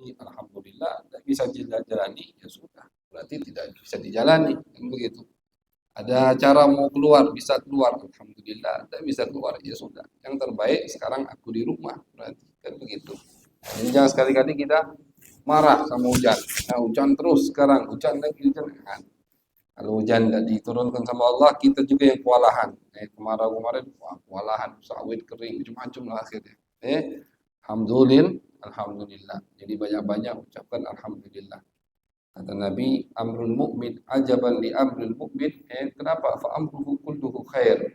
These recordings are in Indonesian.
ini alhamdulillah, tidak bisa dijalani, ya sudah, berarti tidak bisa dijalani, kan begitu. Ada cara mau keluar, bisa keluar, alhamdulillah, tidak bisa keluar, ya sudah. Yang terbaik sekarang aku di rumah, berarti kan begitu. Jadi jangan sekali-kali kita marah sama hujan. Nah, hujan terus sekarang, hujan lagi hujan. Nah, kalau hujan tidak diturunkan sama Allah, kita juga yang kewalahan. Kemarau kemarin, wah, kewalahan, sawit kering, macam-macam lah akhirnya. Alhamdulillah, alhamdulillah. Jadi banyak-banyak ucapkan alhamdulillah. Kata Nabi, amrul mukmin ajaban li amrul mukmin. Kenapa? Fa amruhu kulluhu khair.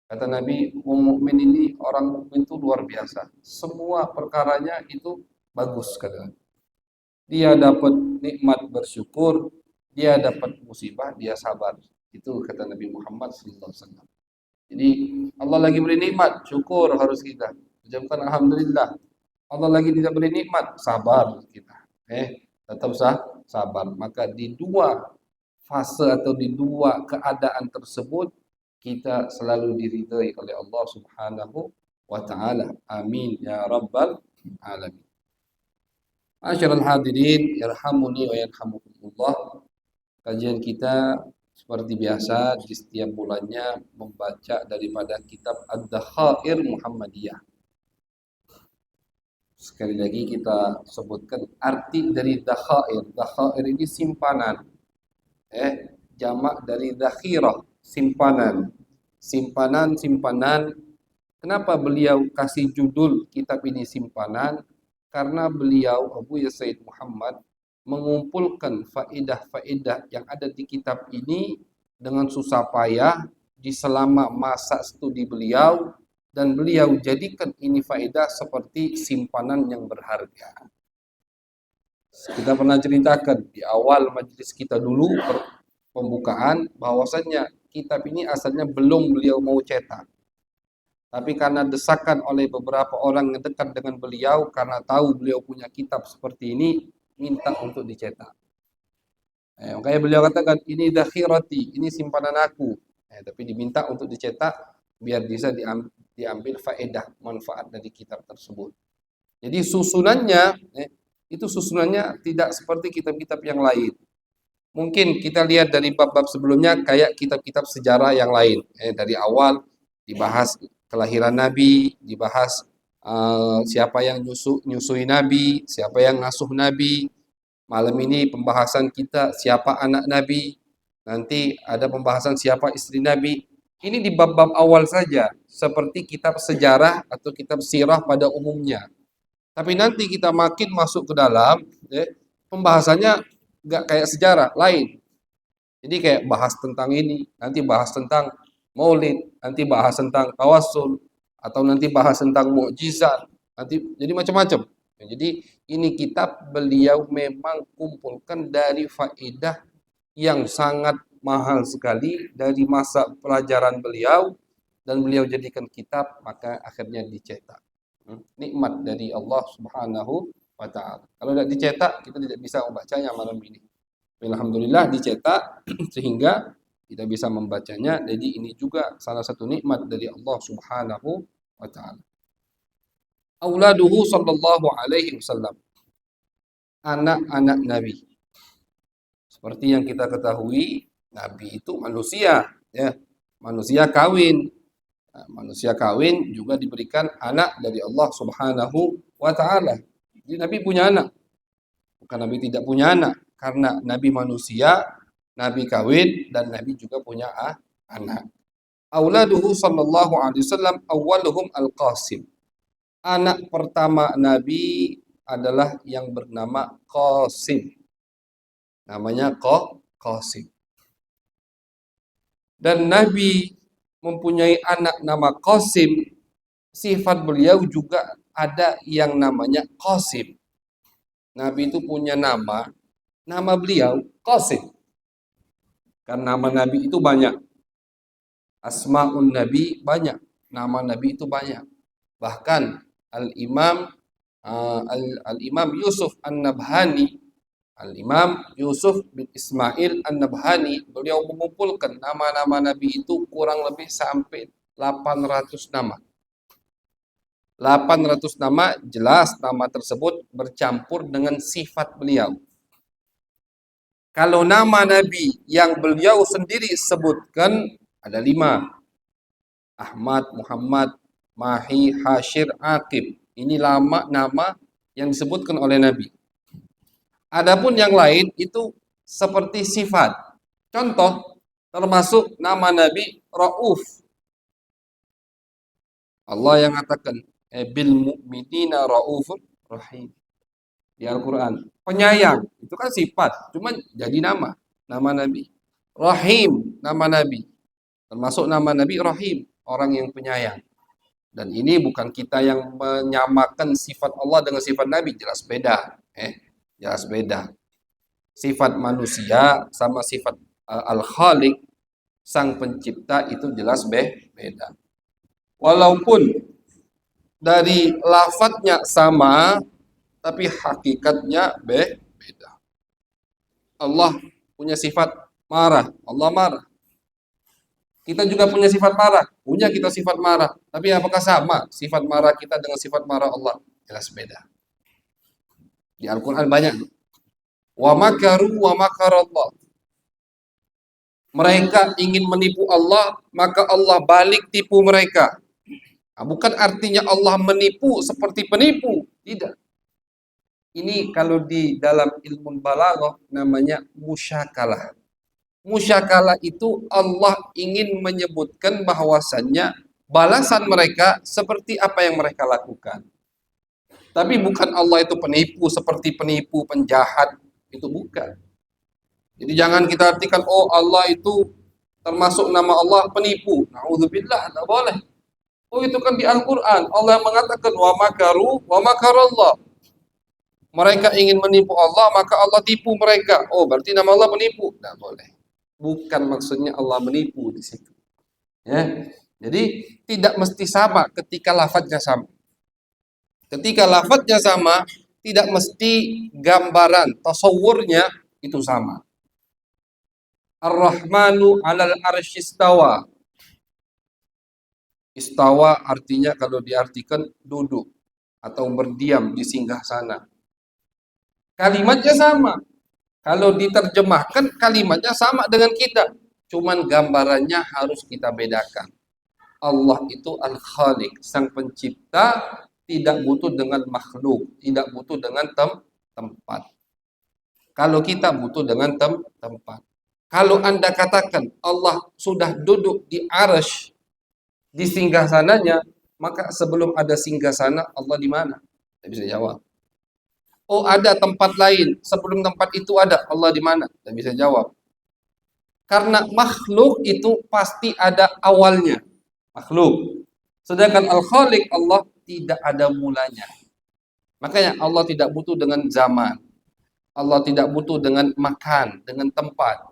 Kata Nabi, mukmin ini orang mukmin itu luar biasa. Semua perkaranya itu bagus kata. Dia dapat nikmat bersyukur, dia dapat musibah, dia sabar. Itu kata Nabi Muhammad SAW. Jadi Allah lagi beri nikmat, syukur harus kita. Ucapkan alhamdulillah. Allah lagi tidak beri nikmat, sabar kita. Tetap sabar. Maka di dua fase atau di dua keadaan tersebut kita selalu diridhai oleh Allah Subhanahu wa taala. Amin ya rabbal alamin. Masyarul hadirin, yarhamuni wa yarhamukumullah. Kajian kita seperti biasa di setiap bulannya membaca daripada kitab Ad-Dakhair Muhammadiyah. Sekali lagi kita sebutkan arti dari dakhair. Dakhair ini simpanan. Jamak dari dakhirah, simpanan. Simpanan. Kenapa beliau kasih judul kitab ini simpanan? Karena beliau Abu Said Muhammad mengumpulkan faedah-faedah yang ada di kitab ini dengan susah payah di selama masa studi beliau, dan beliau jadikan ini faedah seperti simpanan yang berharga. Kita pernah ceritakan di awal majelis kita dulu pembukaan bahwasannya kitab ini asalnya belum beliau mau cetak. Tapi karena desakan oleh beberapa orang yang dekat dengan beliau, karena tahu beliau punya kitab seperti ini, minta untuk dicetak. Makanya beliau katakan, ini dakhirati, ini simpanan aku. Tapi diminta untuk dicetak, biar bisa diambil faedah, manfaat dari kitab tersebut. Jadi susunannya, itu susunannya tidak seperti kitab-kitab yang lain. Mungkin kita lihat dari bab-bab sebelumnya, kayak kitab-kitab sejarah yang lain. Dari awal dibahas kelahiran Nabi, dibahas siapa yang nyusui Nabi, siapa yang ngasuh Nabi. Malam ini pembahasan kita siapa anak Nabi. Nanti ada pembahasan siapa istri Nabi. Ini di bab-bab awal saja, seperti kitab sejarah atau kitab sirah pada umumnya. Tapi nanti kita makin masuk ke dalam, pembahasannya nggak kayak sejarah, lain. Jadi kayak bahas tentang ini, nanti bahas tentang maulid, nanti bahas tentang tawassul, atau nanti bahas tentang mukjizat, nanti jadi macam-macam. Jadi ini kitab beliau memang kumpulkan dari faedah yang sangat mahal sekali dari masa pelajaran beliau, dan beliau jadikan kitab, maka akhirnya dicetak. Nikmat dari Allah Subhanahu wa taala. Kalau tidak dicetak, kita tidak bisa membacanya malam ini. Alhamdulillah dicetak sehingga kita bisa membacanya. Jadi ini juga salah satu nikmat dari Allah Subhanahu wa taala. Auladuhu sallallahu alaihi wasallam. Anak-anak Nabi. Seperti yang kita ketahui, Nabi itu manusia, ya. Manusia kawin. Nah, manusia kawin juga diberikan anak dari Allah Subhanahu wa taala. Jadi Nabi punya anak. Bukan Nabi tidak punya anak, karena Nabi manusia, Nabi kawin, dan Nabi juga punya anak. Auladuhu sallallahu alaihi wasallam awwaluhum al-Qasim. Anak pertama Nabi adalah yang bernama Qasim. Namanya Qasim. Dan Nabi mempunyai anak nama Qasim, sifat beliau juga ada yang namanya Qasim. Nabi itu punya nama beliau Qasim. Karena nama Nabi itu banyak. Asma'un Nabi banyak. Nama Nabi itu banyak. Bahkan Al-Imam Yusuf An-Nabhani, Al-Imam Yusuf bin Ismail An-Nabhani, beliau mengumpulkan nama-nama Nabi itu kurang lebih sampai 800 nama. 800 nama, jelas nama tersebut bercampur dengan sifat beliau. Kalau nama Nabi yang beliau sendiri sebutkan ada 5. Ahmad, Muhammad, Mahi, Hashir, Aqib. Ini nama yang disebutkan oleh Nabi. Adapun yang lain itu seperti sifat. Contoh, termasuk nama Nabi Rauf. Allah yang katakan, bil mu'minina raufur rahim. Di Al-Quran. Penyayang, itu kan sifat. Cuman jadi nama Nabi. Rahim, nama Nabi. Termasuk nama Nabi Rahim, orang yang penyayang. Dan ini bukan kita yang menyamakan sifat Allah dengan sifat Nabi, jelas beda. Jelas beda. Sifat manusia sama sifat Al-Khaliq, sang pencipta, itu jelas beda. Walaupun dari lafadznya sama, tapi hakikatnya beda. Allah punya sifat marah, Allah marah. Kita juga punya sifat marah, punya kita sifat marah. Tapi apakah sama sifat marah kita dengan sifat marah Allah? Jelas beda. Di Al-Quran banyak. Wa makaru wa makarallah. Mereka ingin menipu Allah, maka Allah balik tipu mereka. Nah, bukan artinya Allah menipu seperti penipu. Tidak. Ini kalau di dalam ilmu balaghah namanya musyakalah. Musyakalah itu Allah ingin menyebutkan bahwasannya balasan mereka seperti apa yang mereka lakukan. Tapi bukan Allah itu penipu seperti penipu, penjahat, itu bukan. Jadi jangan kita artikan, oh Allah itu termasuk nama Allah penipu. Na'udzubillah, tidak boleh. Oh itu kan di Al-Quran, Allah mengatakan wa makaru wa makarallah. Mereka ingin menipu Allah, maka Allah tipu mereka. Oh berarti nama Allah penipu. Tidak boleh. Bukan maksudnya Allah menipu di situ. Ya. Jadi tidak mesti sama ketika lafadznya sama. Ketika lafadznya sama, tidak mesti gambaran, tasawurnya itu sama. Ar-Rahmanu 'alal arsy istawa. Istawa artinya kalau diartikan duduk atau berdiam di singgasana. Kalimatnya sama. Kalau diterjemahkan kalimatnya sama dengan kita, cuman gambarannya harus kita bedakan. Allah itu Al-Khaliq, sang pencipta, tidak butuh dengan makhluk, tidak butuh dengan tempat. Kalau kita butuh dengan tempat. Kalau Anda katakan Allah sudah duduk di arsy, di singgasananya, maka sebelum ada singgasana Allah di mana? Tidak bisa jawab. Oh ada tempat lain, sebelum tempat itu ada, Allah di mana? Tidak bisa jawab. Karena makhluk itu pasti ada awalnya, makhluk. Sedangkan Al-Khaliq Allah tidak ada mulanya. Makanya Allah tidak butuh dengan zaman. Allah tidak butuh dengan makan, dengan tempat.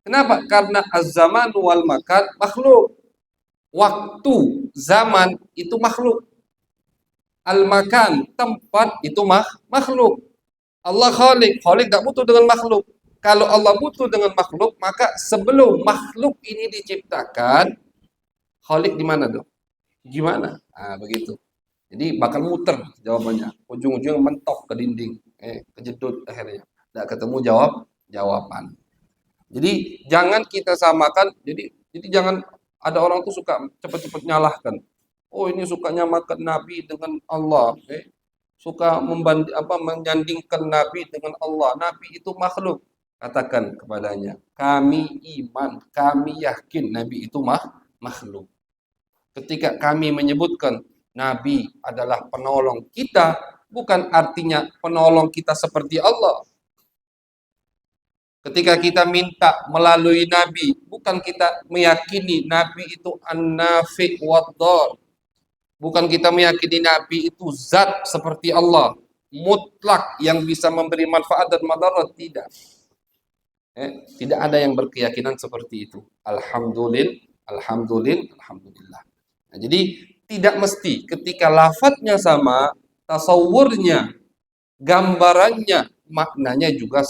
Kenapa? Karena az-zaman wal makan makhluk. Waktu, zaman itu makhluk. Al-makan, tempat itu makhluk. Allah Khaliq, Khaliq tidak butuh dengan makhluk. Kalau Allah butuh dengan makhluk, maka sebelum makhluk ini diciptakan, Khaliq di mana dong? Gimana? Nah, begitu. Jadi bakal muter jawabannya. Ujung-ujungnya mentok ke dinding, kejedut akhirnya. Tidak ketemu jawaban. Jadi jangan kita samakan. Jadi jangan ada orang tuh suka cepat-cepat nyalahkan. Oh ini sukanya makan Nabi dengan Allah, suka menyandingkan Nabi dengan Allah. Nabi itu makhluk. Katakan kepadanya, kami iman, kami yakin Nabi itu makhluk. Ketika kami menyebutkan Nabi adalah penolong kita, bukan artinya penolong kita seperti Allah. Ketika kita minta melalui Nabi, bukan kita meyakini Nabi itu an-nafi' wad-dhar. Bukan kita meyakini Nabi itu zat seperti Allah, mutlak yang bisa memberi manfaat dan madarat, tidak. Tidak ada yang berkeyakinan seperti itu. Alhamdulillah. Nah, jadi tidak mesti ketika lafadznya sama, tasawurnya, gambarannya, maknanya juga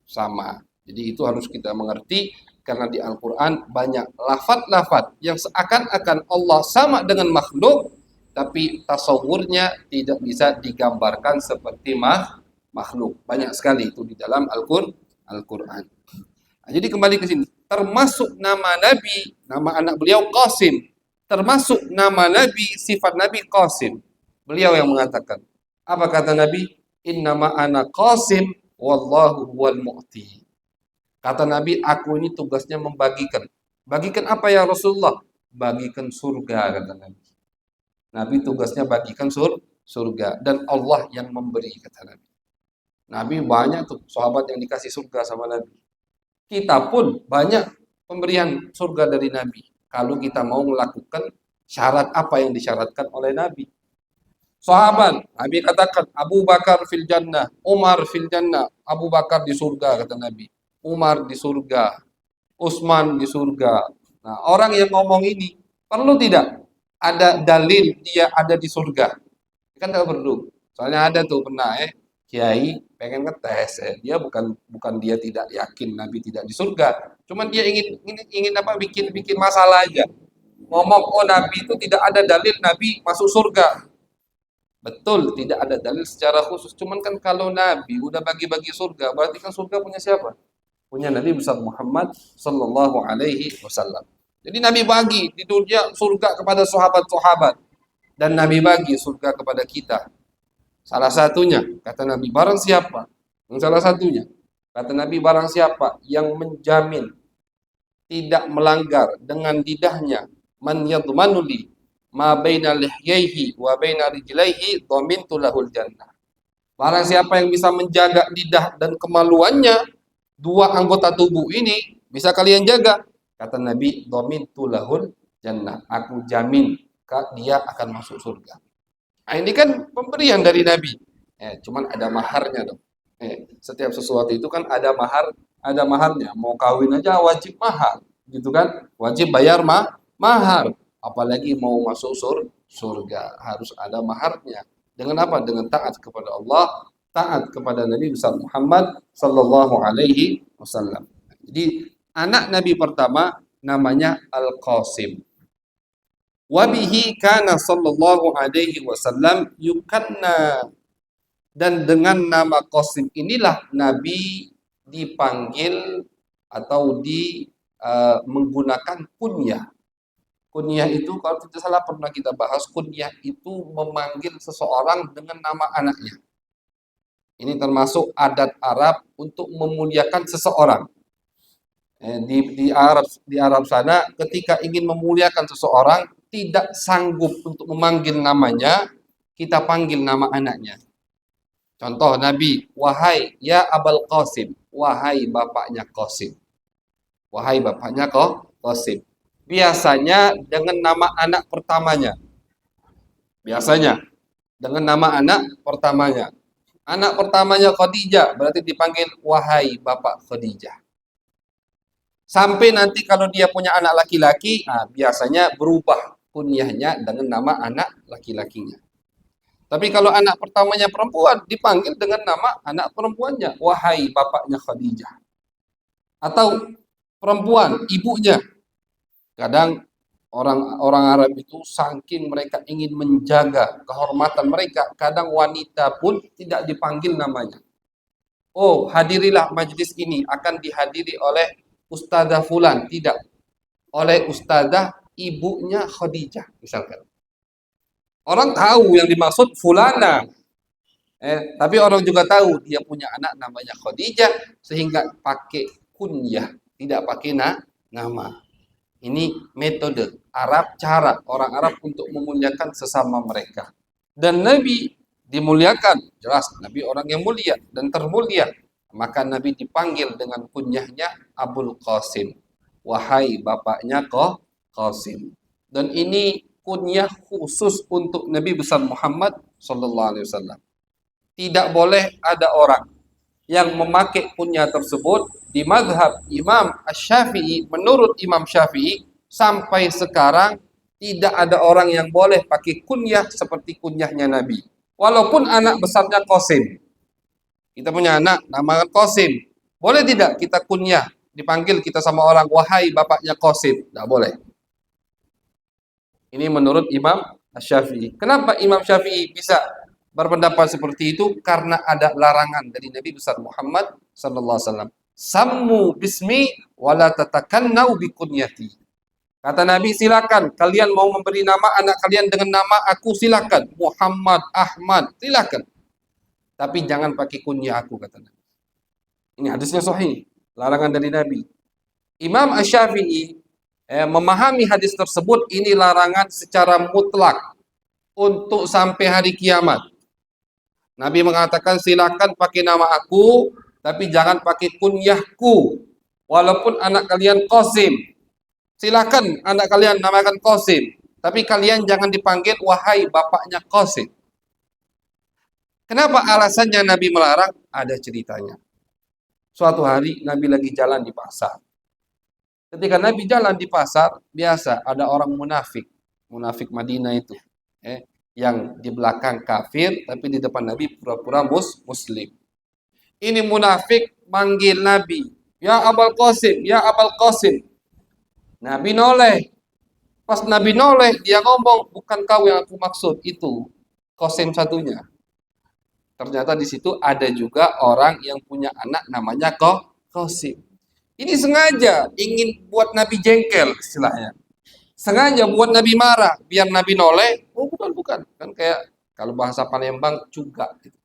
sama. Jadi itu harus kita mengerti, karena di Al-Quran banyak lafadz-lafadz yang seakan-akan Allah sama dengan makhluk, tapi tasawurnya tidak bisa digambarkan seperti makhluk. Banyak sekali itu di dalam Al-Quran. Nah, jadi kembali ke sini. Termasuk nama Nabi, nama anak beliau Qasim. Termasuk nama Nabi, sifat Nabi Qasim. Beliau yang mengatakan. Apa kata Nabi? Innama ana Qasim wallahu huwal mu'ti. Kata Nabi, aku ini tugasnya membagikan. Bagikan apa ya Rasulullah? Bagikan surga, kata Nabi. Nabi tugasnya bagikan surga. Dan Allah yang memberi, kata Nabi. Nabi banyak tuh sahabat yang dikasih surga sama Nabi. Kita pun banyak pemberian surga dari Nabi. Kalau kita mau melakukan syarat apa yang disyaratkan oleh Nabi. Sahabat, Nabi katakan Abu Bakar fil jannah, Umar fil jannah. Abu Bakar di surga, kata Nabi. Umar di surga, Utsman di surga. Nah, orang yang ngomong ini perlu tidak ada dalil dia ada di surga? Kan tidak perlu. Soalnya ada tuh pernah kiai pengen ngetes, dia bukan dia tidak yakin Nabi tidak di surga, cuman dia ingin apa bikin masalah aja. Ngomong oh Nabi itu tidak ada dalil Nabi masuk surga. Betul, tidak ada dalil secara khusus. Cuman kan kalau Nabi udah bagi-bagi surga, berarti kan surga punya siapa? Punya Nabi besar Muhammad sallallahu alaihi wasallam. Jadi Nabi bagi di dunia surga kepada sahabat-sahabat dan Nabi bagi surga kepada kita. Salah satunya kata Nabi barang siapa? Yang salah satunya kata Nabi barang siapa yang menjamin tidak melanggar dengan lidahnya, man yadmanu li ma baina lihyaihi wa baina rijlaihi dhamintu lahul jannah. Barang siapa yang bisa menjaga lidah dan kemaluannya, dua anggota tubuh ini bisa kalian jaga. Kata Nabi, dhamintu lahul jannah. Aku jamin dia akan masuk surga. Nah, ini kan pemberian dari Nabi. Cuman ada maharnya dong. Setiap sesuatu itu kan ada maharnya. Mau kawin aja wajib mahar, gitu kan? Wajib bayar mahar. Apalagi mau masuk surga harus ada maharnya. Dengan apa? Dengan taat kepada Allah, taat kepada Nabi besar Muhammad sallallahu alaihi wasallam. Jadi anak Nabi pertama namanya Al-Qasim. Wabihi kana sallallahu alaihi wasallam yukanna, dan dengan nama Qasim inilah Nabi dipanggil atau menggunakan kunyah. Kunyah itu kalau tidak salah pernah kita bahas, kunyah itu memanggil seseorang dengan nama anaknya. Ini termasuk adat Arab untuk memuliakan seseorang. Di Arab sana ketika ingin memuliakan seseorang tidak sanggup untuk memanggil namanya, kita panggil nama anaknya. Contoh Nabi, wahai ya Abul Qasim, wahai bapaknya Qasim. Wahai bapaknya Qasim. Biasanya dengan nama anak pertamanya. Biasanya dengan nama anak pertamanya. Anak pertamanya Khadijah, berarti dipanggil wahai bapak Khadijah. Sampai nanti kalau dia punya anak laki-laki, biasanya berubah kunyahnya dengan nama anak laki-lakinya. Tapi kalau anak pertamanya perempuan, dipanggil dengan nama anak perempuannya, wahai bapaknya Khadijah. Atau perempuan, ibunya. Kadang orang Arab itu saking mereka ingin menjaga kehormatan mereka, kadang wanita pun tidak dipanggil namanya. Oh, hadirilah majlis ini akan dihadiri oleh Ustazah Fulan, tidak. Oleh Ustazah ibunya Khadijah, misalkan. Orang tahu yang dimaksud Fulana. Tapi orang juga tahu dia punya anak namanya Khadijah, sehingga pakai kunyah, tidak pakai nama. Ini metode Arab, cara orang Arab untuk memuliakan sesama mereka. Dan Nabi dimuliakan, jelas Nabi orang yang mulia dan termulia. Maka Nabi dipanggil dengan kunyahnya Abul Qasim. Wahai bapaknya Qasim. Dan ini kunyah khusus untuk Nabi besar Muhammad sallallahu alaihi wasallam. Tidak boleh ada orang yang memakai kunyah tersebut di mazhab Imam Asy-Syafi'i. Menurut Imam Syafi'i sampai sekarang tidak ada orang yang boleh pakai kunyah seperti kunyahnya Nabi. Walaupun anak besarnya Qasim. Kita punya anak nama Qasim. Boleh tidak kita kunyah, dipanggil kita sama orang wahai bapaknya Qasim? Tidak boleh. Ini menurut Imam Asy-Syafi'i. Kenapa Imam Syafi'i bisa berpendapat seperti itu? Karena ada larangan dari Nabi besar Muhammad sallallahu alaihi wasallam. Sammu bismi wala tatakannau bikunyati. Kata Nabi, silakan kalian mau memberi nama anak kalian dengan nama aku, silakan. Muhammad, Ahmad, silakan. Tapi jangan pakai kunyah aku, kata Nabi. Ini hadisnya sahih, larangan dari Nabi. Imam Asy-Syafi'i memahami hadis tersebut, ini larangan secara mutlak untuk sampai hari kiamat. Nabi mengatakan silakan pakai nama aku, tapi jangan pakai kunyahku. Walaupun anak kalian Qasim, silakan anak kalian namakan Qasim, tapi kalian jangan dipanggil wahai bapaknya Qasim. Kenapa alasannya Nabi melarang? Ada ceritanya. Suatu hari Nabi lagi jalan di pasar. Ketika Nabi jalan di pasar, biasa ada orang munafik, munafik Madinah itu, yang di belakang kafir, tapi di depan Nabi pura-pura muslim. Ini munafik manggil Nabi, ya Abul Qasim, ya Abul Qasim. Nabi noleh. Pas Nabi noleh, dia ngomong, bukan kau yang aku maksud, itu Qasim satunya. Ternyata di situ ada juga orang yang punya anak namanya Qasim. Ini sengaja ingin buat Nabi jengkel istilahnya. Sengaja buat Nabi marah, biar Nabi noleh. Oh bukan. Kan kayak kalau bahasa Palembang juga. Gitu.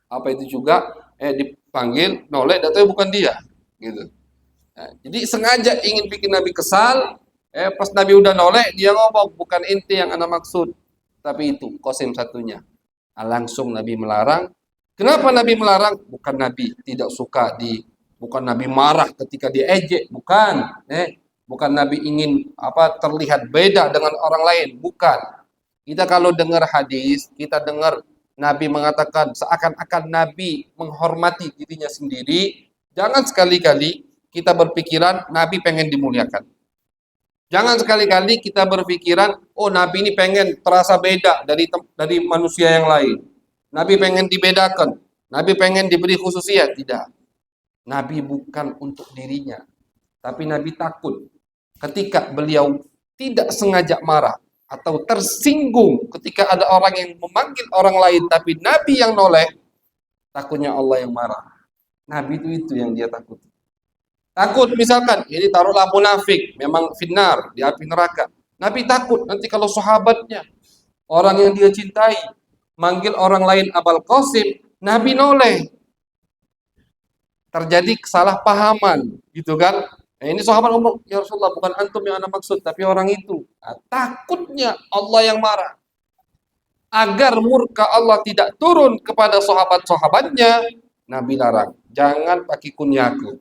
Apa itu juga? Dipanggil, noleh, datanya bukan dia. Gitu. Nah, jadi sengaja ingin bikin Nabi kesal. Pas Nabi udah noleh, dia ngomong, bukan inti yang ana maksud. Tapi itu, Qasim satunya. Nah, langsung Nabi melarang. Kenapa Nabi melarang? Bukan Nabi tidak suka bukan Nabi marah ketika diejek, bukan. Bukan Nabi ingin terlihat beda dengan orang lain, bukan. Kita kalau dengar hadis, kita dengar Nabi mengatakan seakan-akan Nabi menghormati dirinya sendiri. Jangan sekali-kali kita berpikiran Nabi pengen dimuliakan. Jangan sekali-kali kita berpikiran, oh Nabi ini pengen terasa beda dari manusia yang lain. Nabi pengen dibedakan. Nabi pengen diberi khususiyat. Tidak. Nabi bukan untuk dirinya, tapi Nabi takut ketika beliau tidak sengaja marah atau tersinggung ketika ada orang yang memanggil orang lain, tapi Nabi yang noleh, takutnya Allah yang marah. Nabi itu yang dia takut. Takut misalkan, ini taruhlah munafik, memang finnar, di api neraka. Nabi takut nanti kalau sahabatnya, orang yang dia cintai, manggil orang lain Abul Qasim, Nabi noleh. Terjadi kesalahpahaman, gitu kan? Ini sahabat ngomong, ya Rasulullah bukan antum yang ana maksud, tapi orang itu. Nah, takutnya Allah yang marah. Agar murka Allah tidak turun kepada sahabat-sahabatnya, Nabi larang, jangan pakai kunyaku.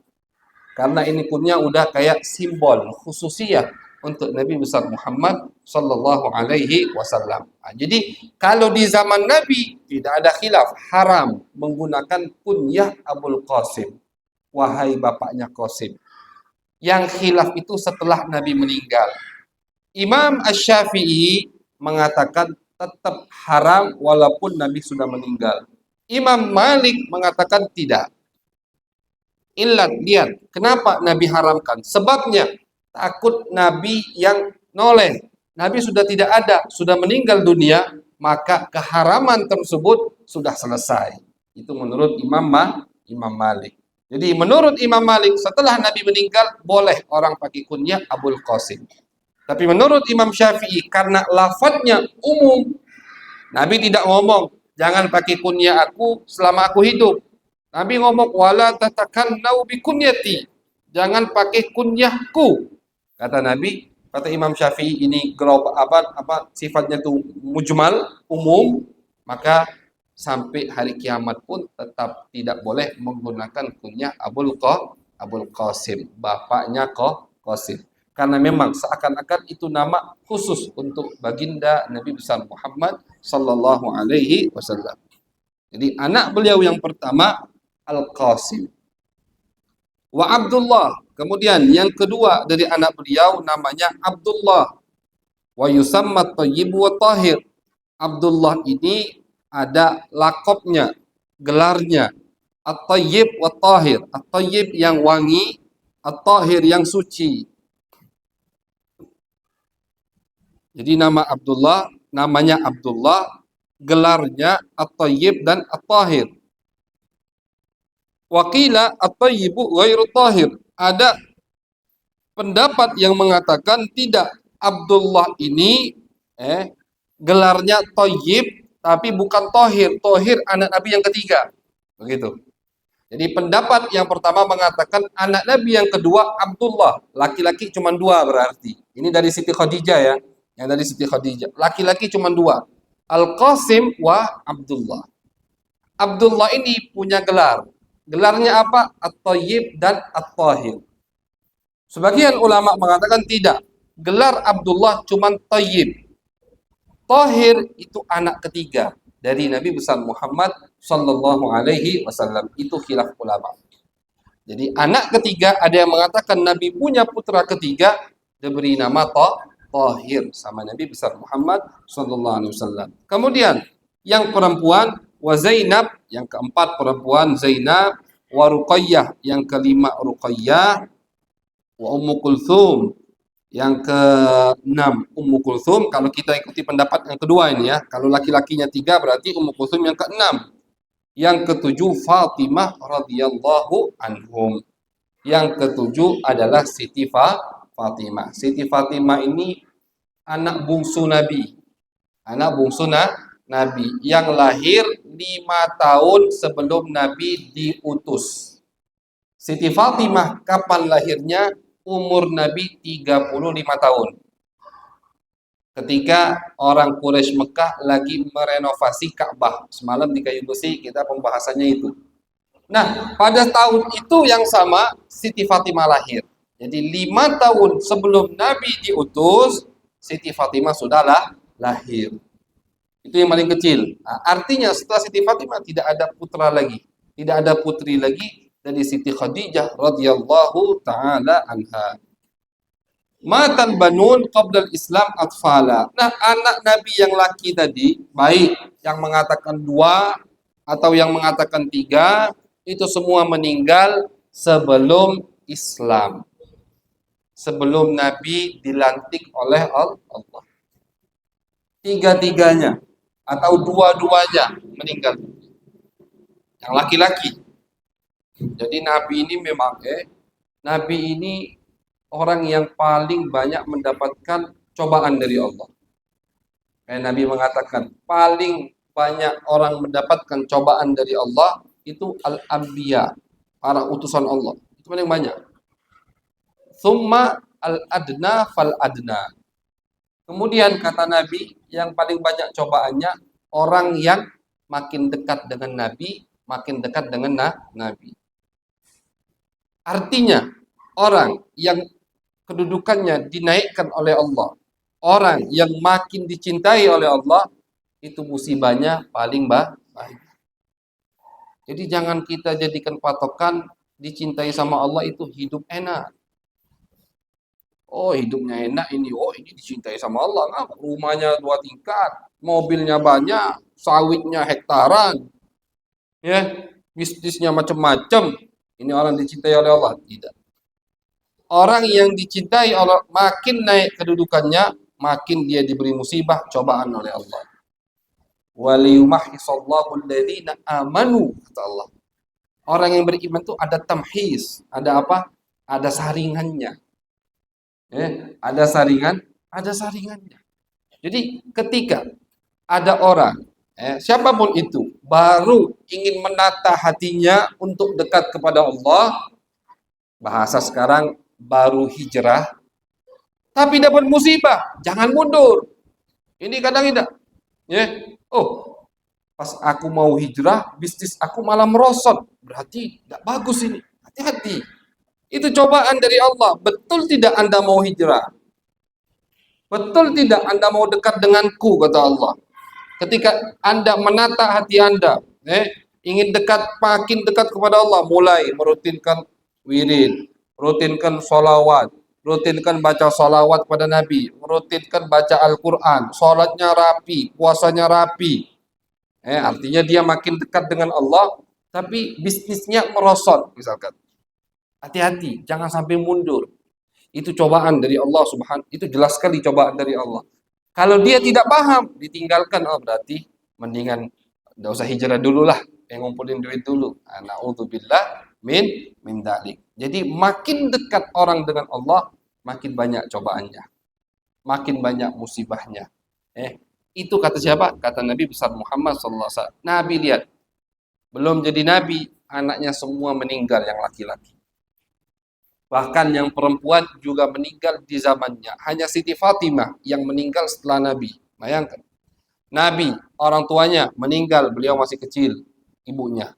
Karena ini kunyah udah kayak simbol khususiyah untuk Nabi besar Muhammad sallallahu alaihi wasallam. Nah, jadi kalau di zaman Nabi tidak ada khilaf haram menggunakan kunyah Abul Qasim. Wahai bapaknya Qasim. Yang khilaf itu setelah Nabi meninggal. Imam Asy-Syafi'i mengatakan tetap haram walaupun Nabi sudah meninggal. Imam Malik mengatakan tidak. Illat, lihat, kenapa Nabi haramkan? Sebabnya takut Nabi yang noleh. Nabi sudah tidak ada, sudah meninggal dunia, maka keharaman tersebut sudah selesai. Itu menurut Imam Malik. Jadi menurut Imam Malik, setelah Nabi meninggal, boleh orang pakai kunyah Abul Qasim. Tapi menurut Imam Syafi'i, karena lafadznya umum, Nabi tidak ngomong, jangan pakai kunyah aku selama aku hidup. Nabi ngomong, wala tatakannau bi kunyati. Jangan pakai kunyahku. Kata Nabi, kata Imam Syafi'i ini global sifatnya itu mujmal, umum, maka sampai hari kiamat pun tetap tidak boleh menggunakan kunyah Abul Qasim, bapaknya Qasim. Karena memang seakan-akan itu nama khusus untuk baginda Nabi besar Muhammad sallallahu alaihi wasallam. Jadi anak beliau yang pertama Al-Qasim. Wa Abdullah. Kemudian yang kedua dari anak beliau namanya Abdullah. Wa yusamma Thayyib wa Tahir. Abdullah ini ada lakopnya, gelarnya. At-Thayyib wa Tahir. At-Thayyib yang wangi, At-Tahir yang suci. Jadi nama Abdullah namanya Abdullah, gelarnya At-Thayyib dan At-Tahir. Waqila At-Thayyibu ghairu Tahir. Ada pendapat yang mengatakan tidak, Abdullah ini gelarnya Thayyib tapi bukan Tahir. Tahir anak Nabi yang ketiga. Begitu. Jadi pendapat yang pertama mengatakan anak Nabi yang kedua Abdullah, laki-laki cuma dua berarti. Ini dari Siti Khadijah ya, yang dari Siti Khadijah. Laki-laki cuma dua, Al-Qasim wa Abdullah. Abdullah ini punya gelar. Gelarnya apa? At-Thayyib dan At-Tahir. Sebagian ulama mengatakan tidak. Gelar Abdullah cuma Thayyib. Tahir itu anak ketiga dari Nabi besar Muhammad sallallahu alaihi wasallam. Itu khilaf ulama. Jadi anak ketiga, ada yang mengatakan Nabi punya putra ketiga diberi nama Tahir sama Nabi besar Muhammad sallallahu alaihi wasallam. Kemudian yang perempuan wa Zainab, yang keempat perempuan Zainab, wa Ruqayyah, yang kelima Ruqayyah, wa Ummu Kulthum, yang keenam Ummu Kulthum. Kalau kita ikuti pendapat yang kedua ini ya, kalau laki-lakinya tiga berarti Ummu Kulthum yang keenam. Yang ketujuh Fatimah radhiyallahu anhum. Yang ketujuh adalah Siti Fatimah. Siti Fatimah ini anak bungsu Nabi. Anak bungsu Nabi yang lahir 5 tahun sebelum Nabi diutus. Siti Fatimah kapan lahirnya? Umur Nabi 35 tahun. Ketika orang Quraisy Mekah lagi merenovasi Ka'bah. Semalam di Kayu Besi kita pembahasannya itu. Nah, pada tahun itu yang sama Siti Fatimah lahir. Jadi 5 tahun sebelum Nabi diutus, Siti Fatimah sudahlah lahir. Itu yang paling kecil. Nah, artinya setelah Siti Fatimah tidak ada putra lagi. Tidak ada putri lagi dari Siti Khadijah radhiyallahu taala anha. Matal banun qabla Islam atfala. Nah, anak Nabi yang laki tadi, baik yang mengatakan 2 atau yang mengatakan 3, itu semua meninggal sebelum Islam. Sebelum Nabi dilantik oleh Allah. 3-tiganya atau 2-duanya meninggal. Yang laki-laki. Jadi Nabi ini memang Nabi ini orang yang paling banyak mendapatkan cobaan dari Allah. Nabi mengatakan paling banyak orang mendapatkan cobaan dari Allah itu al-anbiya, para utusan Allah. Itu paling banyak. Tsumma al-adna fal-adna. Kemudian kata Nabi, yang paling banyak cobaannya orang yang makin dekat dengan Nabi, makin dekat dengan Nabi. Artinya orang yang kedudukannya dinaikkan oleh Allah, orang yang makin dicintai oleh Allah, itu musibahnya paling banyak. Jadi jangan kita jadikan patokan dicintai sama Allah itu hidup enak. Oh, hidupnya enak ini. Oh, ini dicintai sama Allah. Nah, rumahnya 2 tingkat, mobilnya banyak, sawitnya hektaran, ya, bisnisnya macam-macam. Ini orang dicintai oleh Allah? Tidak. Orang yang dicintai Allah makin naik kedudukannya, makin dia diberi musibah, cobaan oleh Allah. Waliyumahhisallahu alladhina amanu, kata Allah. Orang yang beriman itu ada tamhis, ada apa? Ada saringannya. Ada saringannya. Jadi ketika ada orang, siapapun itu, baru ingin menata hatinya untuk dekat kepada Allah, bahasa sekarang baru hijrah, tapi dapat musibah, jangan mundur. Ini kadang tidak. Oh, pas aku mau hijrah, bisnis aku malah merosot, berarti tidak bagus ini. Hati-hati. Itu cobaan dari Allah. Betul tidak Anda mau hijrah? Betul tidak Anda mau dekat denganku, kata Allah. Ketika Anda menata hati Anda, ingin dekat, makin dekat kepada Allah, mulai merutinkan wirid, rutinkan sholawat, rutinkan baca sholawat pada Nabi, rutinkan baca Al-Quran, sholatnya rapi, puasanya rapi. Artinya dia makin dekat dengan Allah, tapi bisnisnya merosot, misalkan. Hati-hati, jangan sampai mundur. Itu cobaan dari Allah Subhanahu. Itu jelas sekali cobaan dari Allah. Kalau dia tidak paham, ditinggalkan, oh berarti mendingan enggak usah hijrah dulu lah, yang ngumpulin duit dulu. Na'udzubillah min dzalik. Jadi makin dekat orang dengan Allah, makin banyak cobaannya, makin banyak musibahnya. Itu kata siapa? Kata Nabi besar Muhammad sallallahu alaihi wasallam. Nabi lihat, belum jadi nabi, anaknya semua meninggal yang laki-laki. Bahkan yang perempuan juga meninggal di zamannya. Hanya Siti Fatimah yang meninggal setelah Nabi. Bayangkan. Nabi, orang tuanya meninggal, beliau masih kecil, ibunya.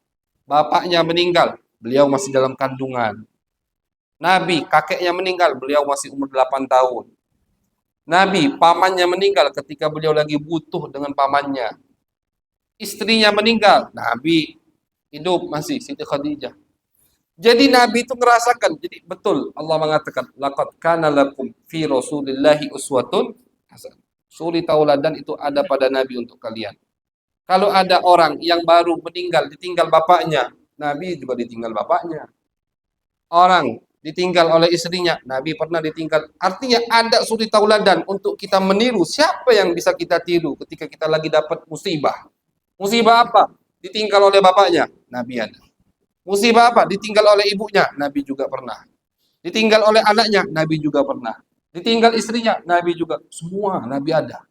Bapaknya meninggal, beliau masih dalam kandungan. Nabi, kakeknya meninggal, beliau masih umur 8 tahun. Nabi, pamannya meninggal ketika beliau lagi butuh dengan pamannya. Istrinya meninggal, Nabi hidup masih, Siti Khadijah. Jadi Nabi itu merasakan, jadi betul Allah mengatakan, laqad kana lakum fi Rasulillahi uswatun hasanah. Suri tauladan itu ada pada Nabi untuk kalian. Kalau ada orang yang baru meninggal, ditinggal bapaknya, Nabi juga ditinggal bapaknya. Orang ditinggal oleh istrinya, Nabi pernah ditinggal. Artinya ada suri tauladan untuk kita meniru. Siapa yang bisa kita tiru ketika kita lagi dapat musibah? Musibah apa? Ditinggal oleh bapaknya, Nabi ada. Musibah apa? Ditinggal oleh ibunya, Nabi juga pernah. Ditinggal oleh anaknya, Nabi juga pernah. Ditinggal istrinya, Nabi juga. Semua Nabi ada.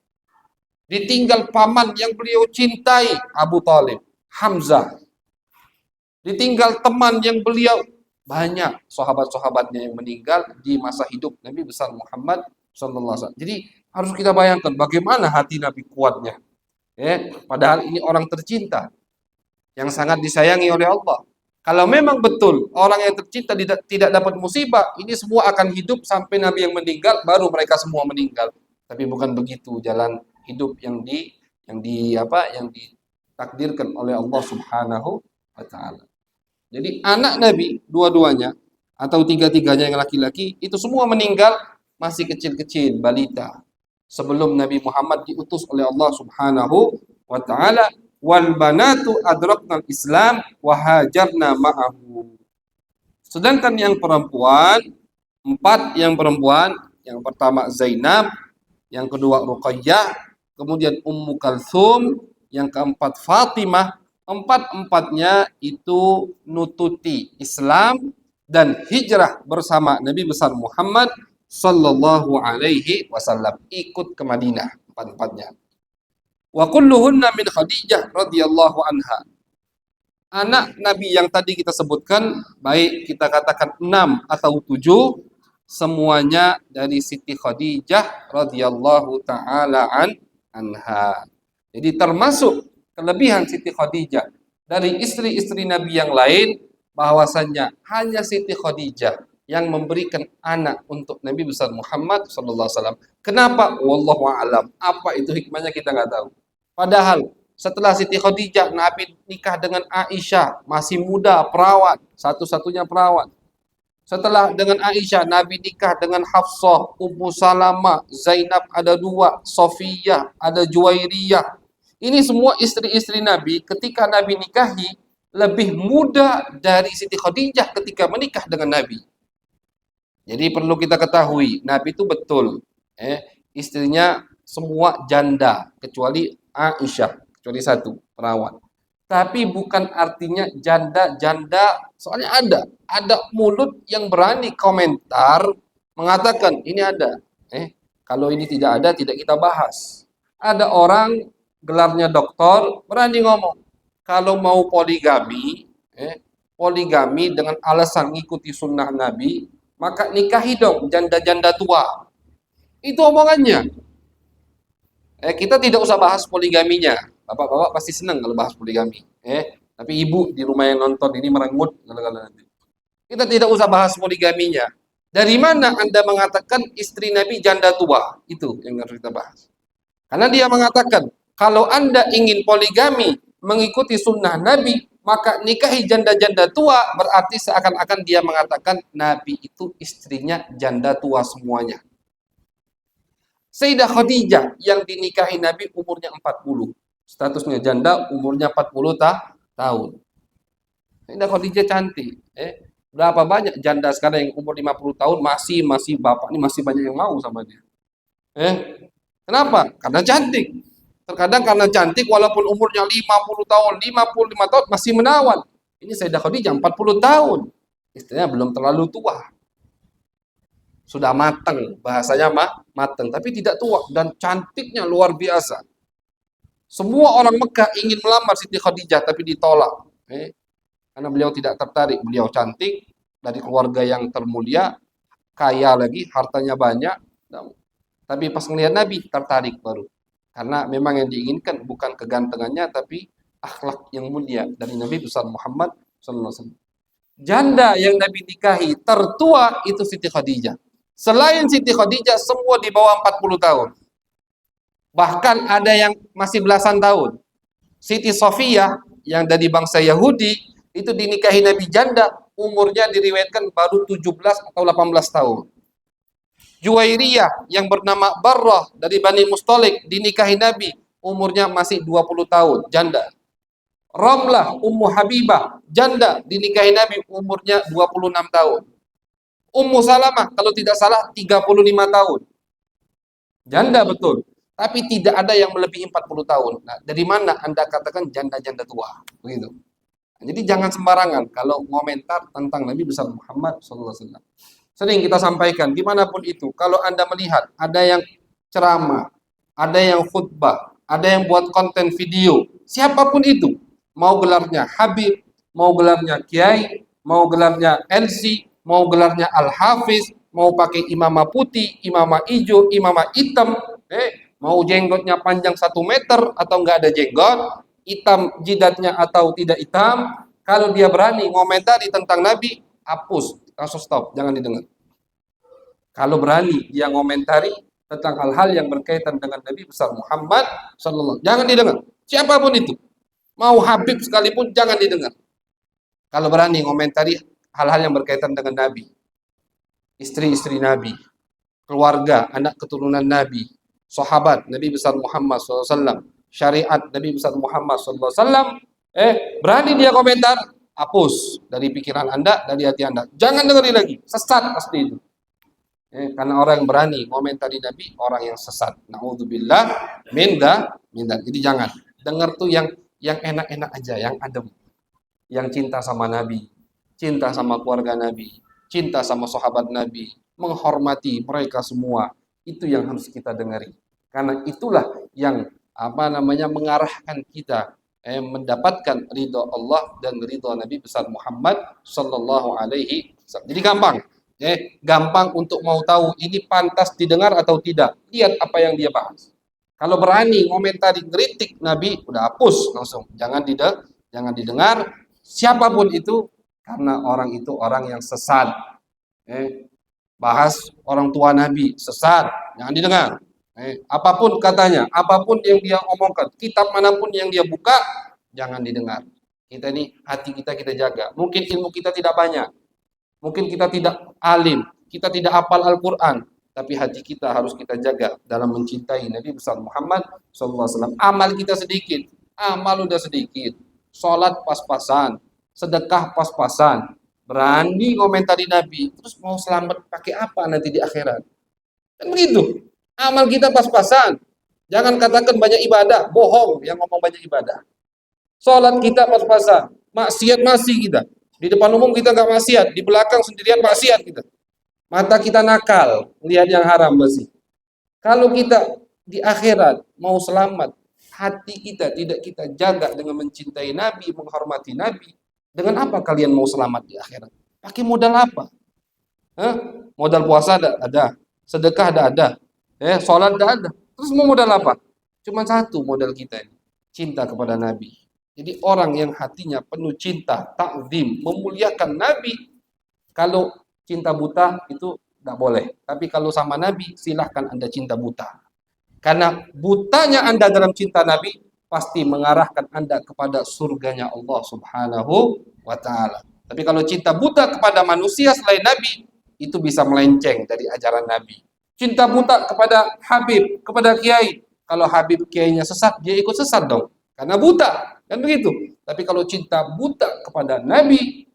Ditinggal paman yang beliau cintai, Abu Talib, Hamzah. Ditinggal teman yang beliau, banyak sahabat-sahabatnya yang meninggal di masa hidup Nabi besar Muhammad sallallahu alaihi wasallam. Jadi harus kita bayangkan bagaimana hati Nabi kuatnya. Padahal ini orang tercinta yang sangat disayangi oleh Allah. Kalau memang betul orang yang tercinta tidak dapat musibah, ini semua akan hidup sampai Nabi yang meninggal, baru mereka semua meninggal. Tapi bukan begitu jalan hidup yang ditakdirkan oleh Allah Subhanahu wa taala. Jadi anak Nabi dua-duanya atau tiga-tiganya yang laki-laki itu semua meninggal masih kecil-kecil, balita. Sebelum Nabi Muhammad diutus oleh Allah Subhanahu wa taala, wal banatu adraknal Islam wa hajarna ma'ahu. Sedangkan yang perempuan, yang pertama Zainab, yang kedua Ruqayyah, kemudian Ummu Kalsum, yang keempat Fatimah, empat-empatnya itu nututi Islam dan hijrah bersama Nabi besar Muhammad sallallahu alaihi wasallam, ikut ke Madinah empat-empatnya. Wa kulluhunna min Khadijah radhiyallahu anha. Anak Nabi yang tadi kita sebutkan, baik kita katakan 6 atau 7, semuanya dari Siti Khadijah radhiyallahu taala anha. Jadi termasuk kelebihan Siti Khadijah dari istri-istri Nabi yang lain, bahwasannya hanya Siti Khadijah yang memberikan anak untuk Nabi besar Muhammad sallallahu alaihi wasallam. Kenapa? Wallahu a'lam. Apa itu hikmahnya kita nggak tahu. Padahal setelah Siti Khadijah, Nabi nikah dengan Aisyah, masih muda, perawat, satu-satunya perawat. Setelah dengan Aisyah, Nabi nikah dengan Hafsah, Ummu Salamah, Zainab ada 2, Sofiyah, ada Juwairiyah. Ini semua istri-istri Nabi ketika Nabi nikahi lebih muda dari Siti Khadijah ketika menikah dengan Nabi. Jadi perlu kita ketahui, Nabi itu betul, istrinya semua janda kecuali Aisyah, kecuali satu perawat. Tapi bukan artinya janda-janda, soalnya ada mulut yang berani komentar mengatakan ini ada. Kalau ini tidak ada, tidak kita bahas. Ada orang gelarnya doktor berani ngomong kalau mau poligami, poligami dengan alasan ngikuti sunnah Nabi, maka nikahi dong janda-janda tua. Itu omongannya. Kita tidak usah bahas poligaminya. Bapak-bapak pasti senang kalau bahas poligami. Tapi ibu di rumah yang nonton ini merengut. Kita tidak usah bahas poligaminya. Dari mana Anda mengatakan istri Nabi janda tua? Itu yang harus kita bahas. Karena dia mengatakan, kalau Anda ingin poligami mengikuti sunnah Nabi, maka nikahi janda-janda tua, berarti seakan-akan dia mengatakan Nabi itu istrinya janda tua semuanya. Sayyidah Khadijah yang dinikahi Nabi umurnya 40. Statusnya janda, umurnya 40 tahun. Sayyidah Khadijah cantik. Berapa banyak janda sekarang yang umur 50 tahun masih bapak ini masih banyak yang mau sama dia. Kenapa? Karena cantik. Terkadang karena cantik walaupun umurnya 50 tahun, 55 tahun masih menawan. Ini Sayyidah Khadijah 40 tahun. Istrinya belum terlalu tua. Sudah matang, bahasanya matang, tapi tidak tua dan cantiknya luar biasa. Semua orang Mekah ingin melamar Siti Khadijah tapi ditolak. Karena beliau tidak tertarik. Beliau cantik, dari keluarga yang termulia, kaya lagi, hartanya banyak. Tapi pas melihat Nabi tertarik baru. Karena memang yang diinginkan bukan kegantengannya tapi akhlak yang mulia dari Nabi besar Muhammad sallallahu alaihi wasallam. Janda yang Nabi nikahi tertua itu Siti Khadijah. Selain Siti Khadijah semua di bawah 40 tahun. Bahkan ada yang masih belasan tahun. Siti Sofiyah yang dari bangsa Yahudi itu dinikahi Nabi janda, umurnya diriwayatkan baru 17 atau 18 tahun. Juwairiyah yang bernama Barrah dari Bani Mustalik dinikahi Nabi, umurnya masih 20 tahun, janda. Ramlah Ummu Habibah, janda, dinikahi Nabi, umurnya 26 tahun. Ummu Salamah, kalau tidak salah 35 tahun. Janda betul, tapi tidak ada yang melebihi 40 tahun. Nah, dari mana Anda katakan janda-janda tua? Begitu. Jadi jangan sembarangan kalau komentar tentang Nabi besar Muhammad SAW. Sering kita sampaikan, dimanapun itu, kalau Anda melihat ada yang ceramah, ada yang khutbah, ada yang buat konten video, siapapun itu, mau gelarnya Habib, mau gelarnya Kiai, mau gelarnya LC, mau gelarnya Al-Hafiz, mau pakai imamah putih, imamah hijau, imamah hitam, mau jenggotnya panjang 1 meter atau enggak ada jenggot, hitam jidatnya atau tidak hitam, kalau dia berani ngomentari tentang Nabi, hapus, langsung stop, jangan didengar. Kalau berani dia ngomentari tentang hal-hal yang berkaitan dengan Nabi besar Muhammad sallallahu, jangan didengar. Siapapun itu, mau Habib sekalipun jangan didengar. Kalau berani ngomentari hal-hal yang berkaitan dengan Nabi, istri-istri Nabi, keluarga, anak keturunan Nabi, sahabat Nabi besar Muhammad SAW, syariat Nabi besar Muhammad SAW, berani dia komentar, hapus dari pikiran Anda, dari hati Anda. Jangan dengar lagi, sesat pasti itu. Karena orang yang berani komentari Nabi, orang yang sesat. Na'udzubillah minda. Jadi jangan dengar tuh yang enak-enak aja, yang adem, yang cinta sama Nabi, cinta sama keluarga Nabi, cinta sama sahabat Nabi, menghormati mereka semua. Itu yang harus kita dengari. Karena itulah yang mengarahkan kita mendapatkan ridho Allah dan ridho Nabi besar Muhammad sallallahu alaihi wasallam. Jadi gampang untuk mau tahu ini pantas didengar atau tidak. Lihat apa yang dia bahas. Kalau berani komentari kritik Nabi, udah hapus langsung. Jangan didengar siapapun itu, karena orang itu orang yang sesat. Bahas orang tua Nabi sesat, jangan didengar. Apapun katanya, apapun yang dia omongkan, kitab manapun yang dia buka, jangan didengar. Kita ini hati kita jaga. Mungkin ilmu kita tidak banyak, mungkin kita tidak alim, kita tidak hafal Al-Quran, tapi hati kita harus kita jaga dalam mencintai Nabi besar Muhammad SAW. Amal kita sedikit, amal udah sedikit, sholat pas-pasan, sedekah pas-pasan, berani komentari Nabi, terus mau selamat pakai apa nanti di akhirat? Kan begitu. Amal kita pas-pasan. Jangan katakan banyak ibadah, bohong yang ngomong banyak ibadah. Sholat kita pas-pasan, maksiat masih kita. Di depan umum kita nggak maksiat, di belakang sendirian maksiat kita. Mata kita nakal, lihat yang haram masih. Kalau kita di akhirat mau selamat, hati kita tidak kita jaga dengan mencintai Nabi, menghormati Nabi. Dengan apa kalian mau selamat di akhirat? Pakai modal apa? Modal puasa ada, sedekah ada, sholat ada. Terus mau modal apa? Cuma satu modal kita ini, cinta kepada Nabi. Jadi orang yang hatinya penuh cinta, takzim, memuliakan Nabi, kalau cinta buta itu tidak boleh. Tapi kalau sama Nabi, silahkan Anda cinta buta. Karena butanya Anda dalam cinta Nabi, pasti mengarahkan Anda kepada surganya Allah Subhanahu wa Ta'ala. Tapi kalau cinta buta kepada manusia selain Nabi, itu bisa melenceng dari ajaran Nabi. Cinta buta kepada Habib, kepada Kiai. Kalau Habib Kiainya sesat, dia ikut sesat dong. Karena buta, kan begitu. Tapi kalau cinta buta kepada Nabi,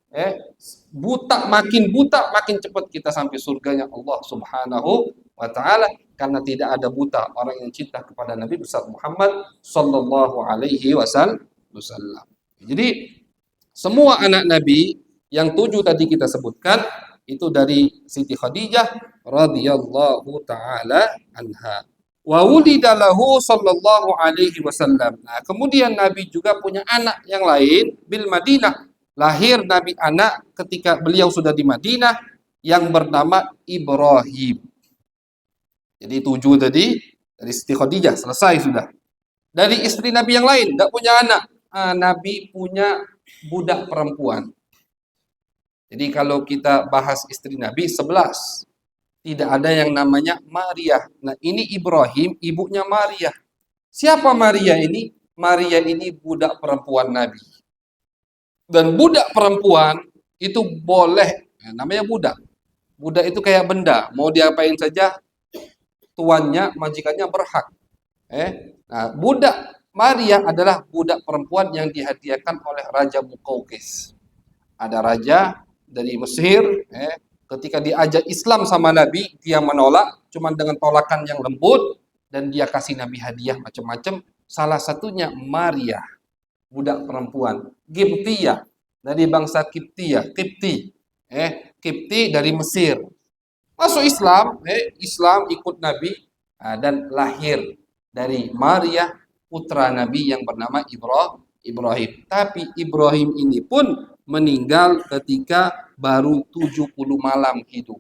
makin buta, makin cepat kita sampai surganya Allah Subhanahu wa Ta'ala. karena tidak ada buta orang yang cinta kepada Nabi besar Muhammad sallallahu alaihi wasallam. Jadi semua anak Nabi yang 7 tadi kita sebutkan itu dari Siti Khadijah radhiyallahu taala anha. Wa wulida lahu sallallahu alaihi wasallam. Nah, kemudian Nabi juga punya anak yang lain bil Madinah. Lahir Nabi anak ketika beliau sudah di Madinah yang bernama Ibrahim. Jadi 7 tadi dari Siti Khadijah selesai sudah. Dari istri Nabi yang lain tidak punya anak. Nabi punya budak perempuan. Jadi kalau kita bahas istri Nabi 11. Tidak ada yang namanya Maria. Nah, ini Ibrahim, ibunya Maria. Siapa Maria ini? Maria ini budak perempuan Nabi. Dan budak perempuan itu boleh, namanya budak. Budak itu kayak benda, mau diapain saja tuannya, majikannya berhak. Nah, budak Maria adalah budak perempuan yang dihadiahkan oleh Raja Muqawqis. Ada raja dari Mesir, ketika diajak Islam sama Nabi, dia menolak, cuma dengan tolakan yang lembut, dan dia kasih Nabi hadiah macam-macam. Salah satunya Maria, budak perempuan. Qibtiyah, dari bangsa Qibtiyah. Qibti dari Mesir. Masuk Islam, Islam ikut Nabi, dan lahir dari Maria, putra Nabi yang bernama Ibrahim. Tapi Ibrahim ini pun meninggal ketika baru 70 malam hidup.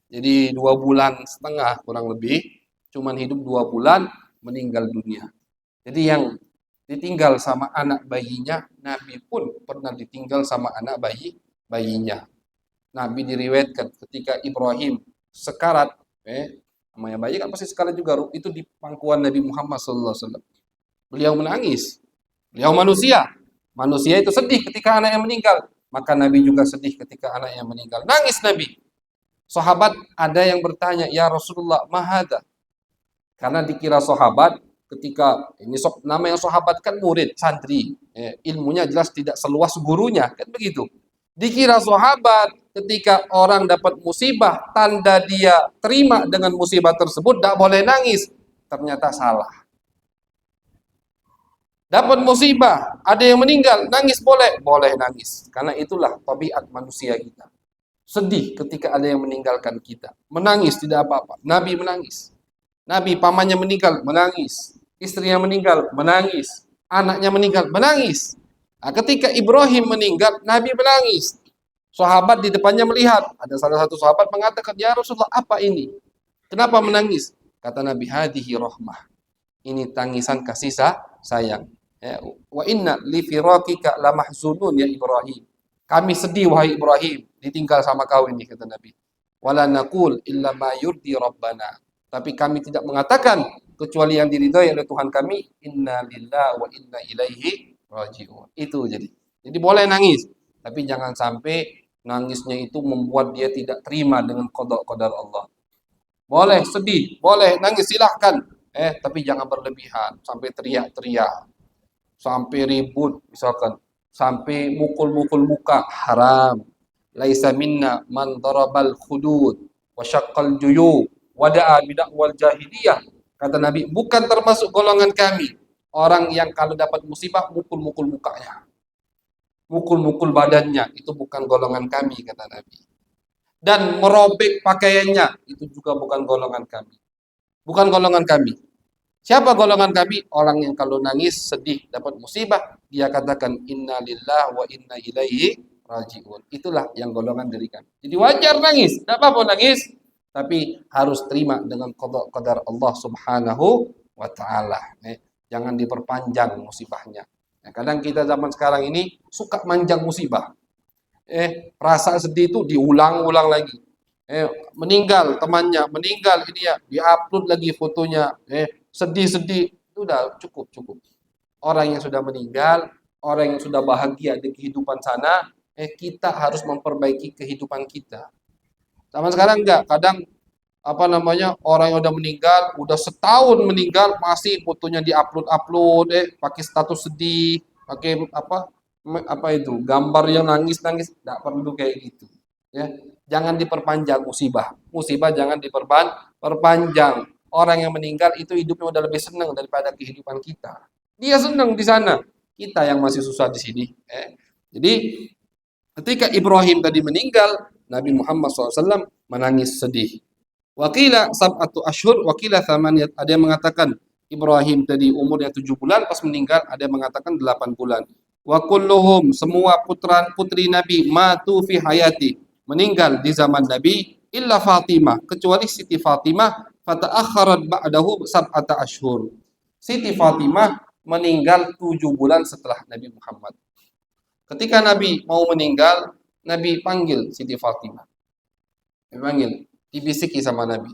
Jadi 2 bulan setengah kurang lebih, cuman hidup 2 bulan meninggal dunia. Jadi yang ditinggal sama anak bayinya, Nabi pun pernah ditinggal sama anak bayinya. Nabi diriwayatkan ketika Ibrahim sekarat, namanya bayi kan pasti sekarat juga, itu di pangkuan Nabi Muhammad SAW. Beliau menangis. Beliau manusia. Manusia itu sedih ketika anaknya meninggal. Maka Nabi juga sedih ketika anaknya meninggal. Nangis Nabi. Sahabat ada yang bertanya, ya Rasulullah, mahada? Karena dikira sahabat ketika ini nama yang sahabat kan murid, santri. Ilmunya jelas tidak seluas gurunya. Kan begitu. Dikira sahabat ketika orang dapat musibah, tanda dia terima dengan musibah tersebut, tidak boleh nangis. Ternyata salah. Dapat musibah, ada yang meninggal, nangis boleh? Boleh nangis. Karena itulah tabiat manusia kita. Sedih ketika ada yang meninggalkan kita. Menangis tidak apa-apa. Nabi menangis. Nabi pamannya meninggal, menangis. Istrinya meninggal, menangis. Anaknya meninggal, menangis. Nah, ketika Ibrahim meninggal, Nabi menangis. Sahabat di depannya melihat. Ada salah satu sahabat mengatakan, ya Rasulullah, apa ini? Kenapa menangis? Kata Nabi, hadihi rahmah. Ini tangisan kasih sayang. Wa inna li firaqika lamahzunun ya Ibrahim. Kami sedih wahai Ibrahim, ditinggal sama kau ini, kata Nabi. Wala naqul illa ma yurdi rabbana. Tapi kami tidak mengatakan kecuali yang diridhai oleh Tuhan kami, inna lillahi wa inna ilaihi raji'un. Itu jadi. Jadi boleh nangis, tapi jangan sampai nangisnya itu membuat dia tidak terima dengan qada Allah. Boleh sedih, boleh nangis, silahkan. Tapi jangan berlebihan sampai teriak-teriak. Sampai ribut misalkan, sampai mukul-mukul muka, haram. Laisa minna man darabal khudud wa syaqqal juyub wa da'a bidakwal jahiliyah. Kata Nabi, bukan termasuk golongan kami orang yang kalau dapat musibah mukul-mukul mukanya, mukul-mukul badannya, itu bukan golongan kami, kata Nabi. Dan merobek pakaiannya, itu juga bukan golongan kami. Bukan golongan kami. Siapa golongan kami? Orang yang kalau nangis, sedih, dapat musibah, dia katakan inna lillahi wa inna ilaihi raji'un. Itulah yang golongan dari kami. Jadi wajar nangis, tidak apa-apa nangis, tapi harus terima dengan qadar Allah Subhanahu wa taala. Jangan diperpanjang musibahnya. Kadang kita zaman sekarang ini suka manjang musibah. Perasaan sedih itu diulang-ulang lagi. Meninggal temannya, meninggal ini ya, diupload lagi fotonya. Sedih-sedih, itu udah cukup. Orang yang sudah meninggal, orang yang sudah bahagia di kehidupan sana, kita harus memperbaiki kehidupan kita. Zaman sekarang enggak, kadang orang yang udah meninggal, udah setahun meninggal, masih fotonya diupload, pakai status sedih, pakai gambar yang nangis, enggak perlu kayak gitu. Ya, jangan diperpanjang musibah. Musibah jangan perpanjang. Orang yang meninggal itu hidupnya udah lebih senang daripada kehidupan kita. Dia senang di sana, kita yang masih susah di sini. Jadi ketika Ibrahim tadi meninggal, Nabi Muhammad SAW menangis sedih. Wakila sab'atu ashur, wakila thamaniyat. Ada yang mengatakan Ibrahim tadi umurnya 7 bulan pas meninggal, ada yang mengatakan 8 bulan. Wa kulluhum, semua putra putri Nabi matu fi hayati, meninggal di zaman Nabi, illa Fatimah, kecuali Siti Fatimah, fata'akharat ba'dahu sab'ata ashur. Siti Fatimah meninggal 7 bulan setelah Nabi Muhammad. Ketika Nabi mau meninggal, Nabi panggil Siti Fatimah. Nabi panggil, dibisiki sama Nabi.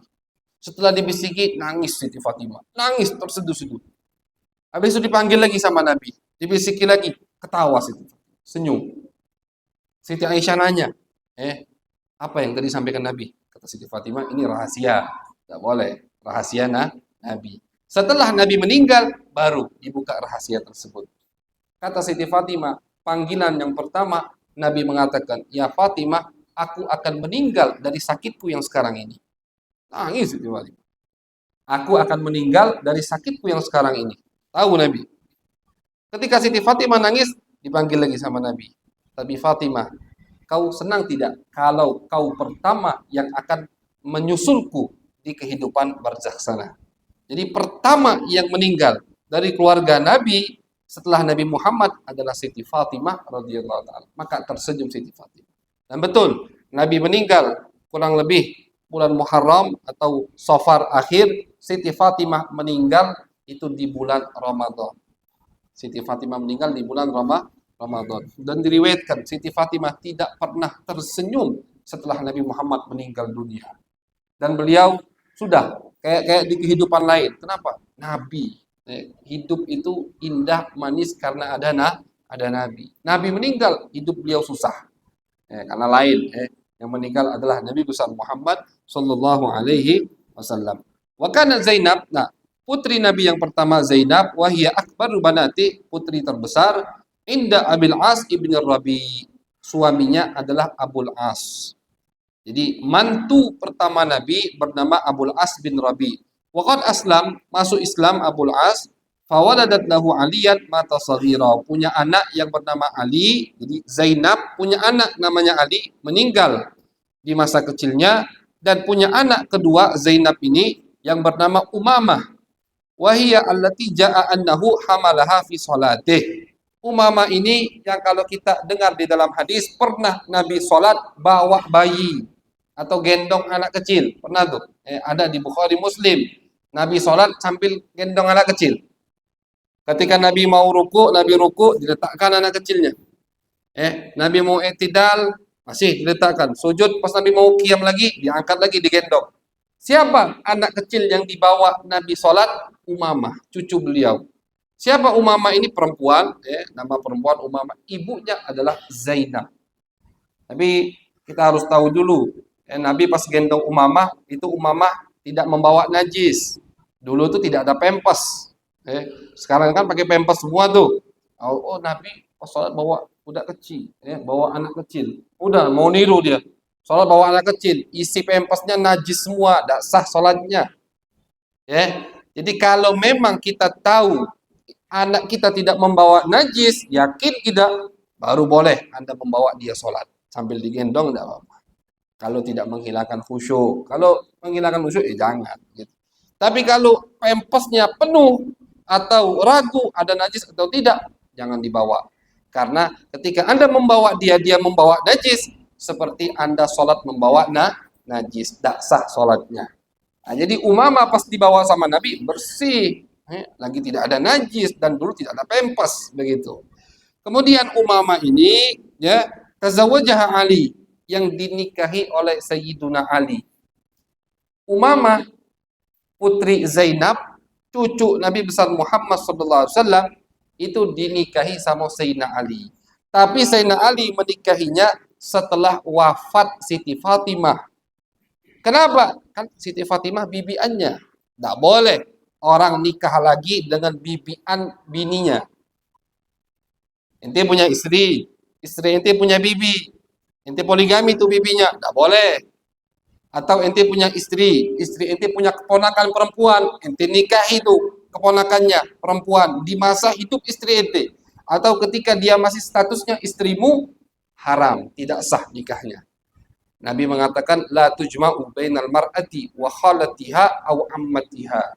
Setelah dibisiki, nangis Siti Fatimah. Nangis, terseduh-seduh. Habis itu dipanggil lagi sama Nabi. Dibisiki lagi, ketawa Siti Fatimah. Senyum. Siti Aisyah nanya, apa yang tadi sampaikan Nabi? Kata Siti Fatimah, ini rahasia. Tidak boleh. Rahasia Nabi. Setelah Nabi meninggal, baru dibuka rahasia tersebut. Kata Siti Fatimah, panggilan yang pertama, Nabi mengatakan, ya Fatimah, aku akan meninggal dari sakitku yang sekarang ini. Nangis Siti Fatimah. Aku akan meninggal dari sakitku yang sekarang ini. Tahu Nabi. Ketika Siti Fatimah nangis, dipanggil lagi sama Nabi. Tapi Fatimah, kau senang tidak kalau kau pertama yang akan menyusulku di kehidupan barzakh sana? Jadi pertama yang meninggal dari keluarga Nabi setelah Nabi Muhammad adalah Siti Fatimah radhiyallahu taala. Maka tersenyum Siti Fatimah. Dan betul, Nabi meninggal kurang lebih bulan Muharram atau Safar akhir, Siti Fatimah meninggal itu di bulan Ramadan. Siti Fatimah meninggal di bulan Ramadan. Dan diriwayatkan Siti Fatimah tidak pernah tersenyum setelah Nabi Muhammad meninggal dunia. Dan beliau sudah kayak di kehidupan lain. Kenapa? Nabi. Hidup itu indah, manis karena ada Nabi. Nabi meninggal, hidup beliau susah. Karena lain. Yang meninggal adalah Nabi besar Muhammad sallallahu alaihi wasallam. Wa kana Zainab, nah, putri Nabi yang pertama Zainab, wahia akbaru banati, putri terbesar, inda Abil As ibn Rabi. Suaminya adalah Abul As. Jadi mantu pertama Nabi bernama Abul As bin Rabi. Waqad aslam, masuk Islam Abul As, fawaladat lahu Aliyan mata saghira, punya anak yang bernama Ali. Jadi Zainab punya anak namanya Ali, meninggal di masa kecilnya, dan punya anak kedua Zainab ini yang bernama Umamah. Wahia allati ja'a annahu hamalaha fi salatih. Umamah ini yang kalau kita dengar di dalam hadis, pernah Nabi sholat bawa bayi atau gendong anak kecil. Pernah tuh, ada di Bukhari Muslim. Nabi sholat sambil gendong anak kecil. Ketika Nabi mau ruku, Nabi ruku, diletakkan anak kecilnya. Nabi mau i'tidal, masih diletakkan. Sujud, pas Nabi mau qiyam lagi, diangkat lagi, digendong. Siapa anak kecil yang dibawa Nabi sholat? Umamah, cucu beliau. Siapa Umamah ini? Perempuan, nama perempuan Umamah. Ibunya adalah Zainab. Tapi kita harus tahu dulu, Nabi pas gendong Umamah, itu Umamah tidak membawa najis. Dulu itu tidak ada pempes. Sekarang kan pakai pempes semua tuh. Oh, Nabi pas sholat bawa budak kecil, bawa anak kecil. Udah mau niru dia. Sholat bawa anak kecil, isi pempesnya najis semua, tidak sah sholatnya. Jadi kalau memang kita tahu anak kita tidak membawa najis, yakin tidak, baru boleh Anda membawa dia sholat sambil digendong, tidak apa-apa. Kalau tidak menghilangkan khusyuk, kalau menghilangkan khusyuk, jangan. Gitu. Tapi kalau pempesnya penuh atau ragu ada najis atau tidak, jangan dibawa. Karena ketika Anda membawa dia membawa najis, seperti Anda sholat membawa najis, tidak sah sholatnya. Nah, jadi Umamah pas dibawa sama Nabi bersih, lagi tidak ada najis dan dulu tidak ada pempes begitu. Kemudian Umamah ini tazawwajaha Ali, yang dinikahi oleh Sayyiduna Ali. Umamah putri Zainab, cucu Nabi besar Muhammad SAW, itu dinikahi sama Sayyidina Ali. Tapi Sayyidina Ali menikahinya setelah wafat Siti Fatimah. Kenapa? Kan Siti Fatimah bibiannya. Tidak boleh orang nikah lagi dengan bibian bininya. Ente punya istri ente punya bibi, ente poligami tuh bibinya, tidak boleh. Atau ente punya istri ente punya keponakan perempuan, ente nikahi itu keponakannya perempuan di masa hidup istri ente, atau ketika dia masih statusnya istrimu, haram, tidak sah nikahnya. Nabi mengatakan la tujma'u bainal mar'ati wa khalatiha aw ammatiha.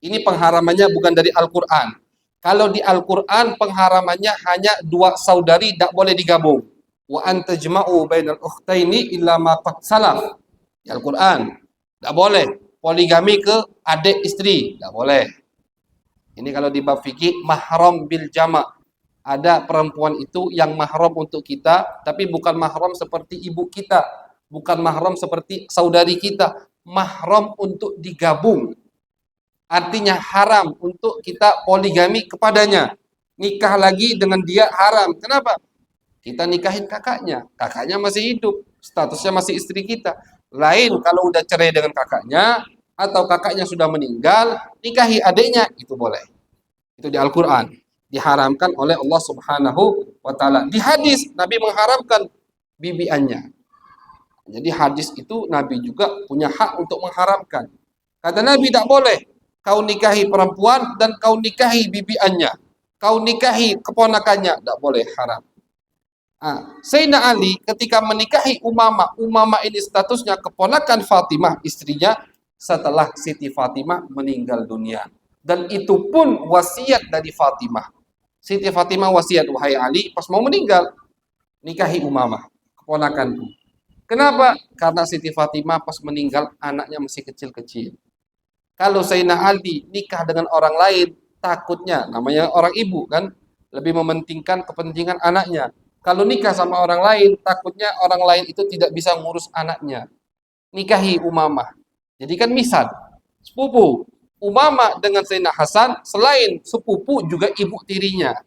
Ini pengharamannya bukan dari Al-Qur'an. Kalau di Al-Qur'an pengharamannya hanya dua saudari tidak boleh digabung. Wa antajma'u bainal ukhtaini illa ma qad salaf. Di Al-Qur'an tidak boleh poligami ke adik istri, tidak boleh. Ini kalau di bab fikih mahram bil jama'. Ada perempuan itu yang mahram untuk kita, tapi bukan mahram seperti ibu kita, bukan mahram seperti saudari kita, mahram untuk digabung. Artinya haram untuk kita poligami kepadanya. Nikah lagi dengan dia haram. Kenapa? Kita nikahin kakaknya, kakaknya masih hidup, statusnya masih istri kita. Lain kalau udah cerai dengan kakaknya, atau kakaknya sudah meninggal, nikahi adiknya, itu boleh. Itu di Al-Quran. Diharamkan oleh Allah Subhanahu wa Ta'ala. Di hadis Nabi mengharamkan bibiannya. Jadi hadis itu Nabi juga punya hak untuk mengharamkan. Kata Nabi tidak boleh kau nikahi perempuan dan kau nikahi bibiannya, kau nikahi keponakannya, tidak boleh, haram. Sayyidina Ali ketika menikahi Umamah ini statusnya keponakan Fatimah istrinya setelah Siti Fatimah meninggal dunia. Dan itu pun wasiat dari Fatimah. Siti Fatimah wasiat, wahai Ali, pas mau meninggal, nikahi Umamah, keponakanku. Kenapa? Karena Siti Fatimah pas meninggal anaknya masih kecil-kecil. Kalau Sayyidina Ali nikah dengan orang lain, takutnya, namanya orang ibu kan, lebih mementingkan kepentingan anaknya. Kalau nikah sama orang lain, takutnya orang lain itu tidak bisa ngurus anaknya. Nikahi Umamah. Jadi kan misal, sepupu. Umamah dengan Sayyidina Hasan, selain sepupu juga ibu tirinya.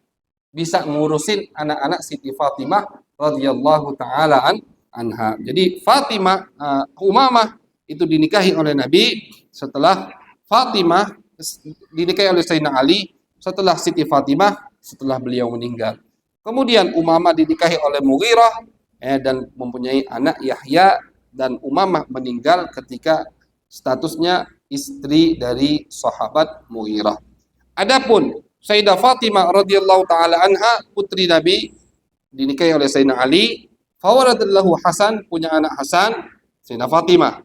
Bisa ngurusin anak-anak Siti Fatimah radhiyallahu ta'ala anha. Jadi Fatimah, Umamah itu dinikahi oleh Nabi setelah Fatimah dinikahi oleh Sayyidina Ali setelah Siti Fatimah setelah beliau meninggal. Kemudian Umamah dinikahi oleh Mughirah dan mempunyai anak Yahya, dan Umamah meninggal ketika statusnya istri dari sahabat Mughirah. Adapun Sayyidah Fatimah radhiyallahu taala anha, putri Nabi, dinikahi oleh Sayyidina Ali. Fawaladallahu Hasan, punya anak Hasan. Sayyidah Fatimah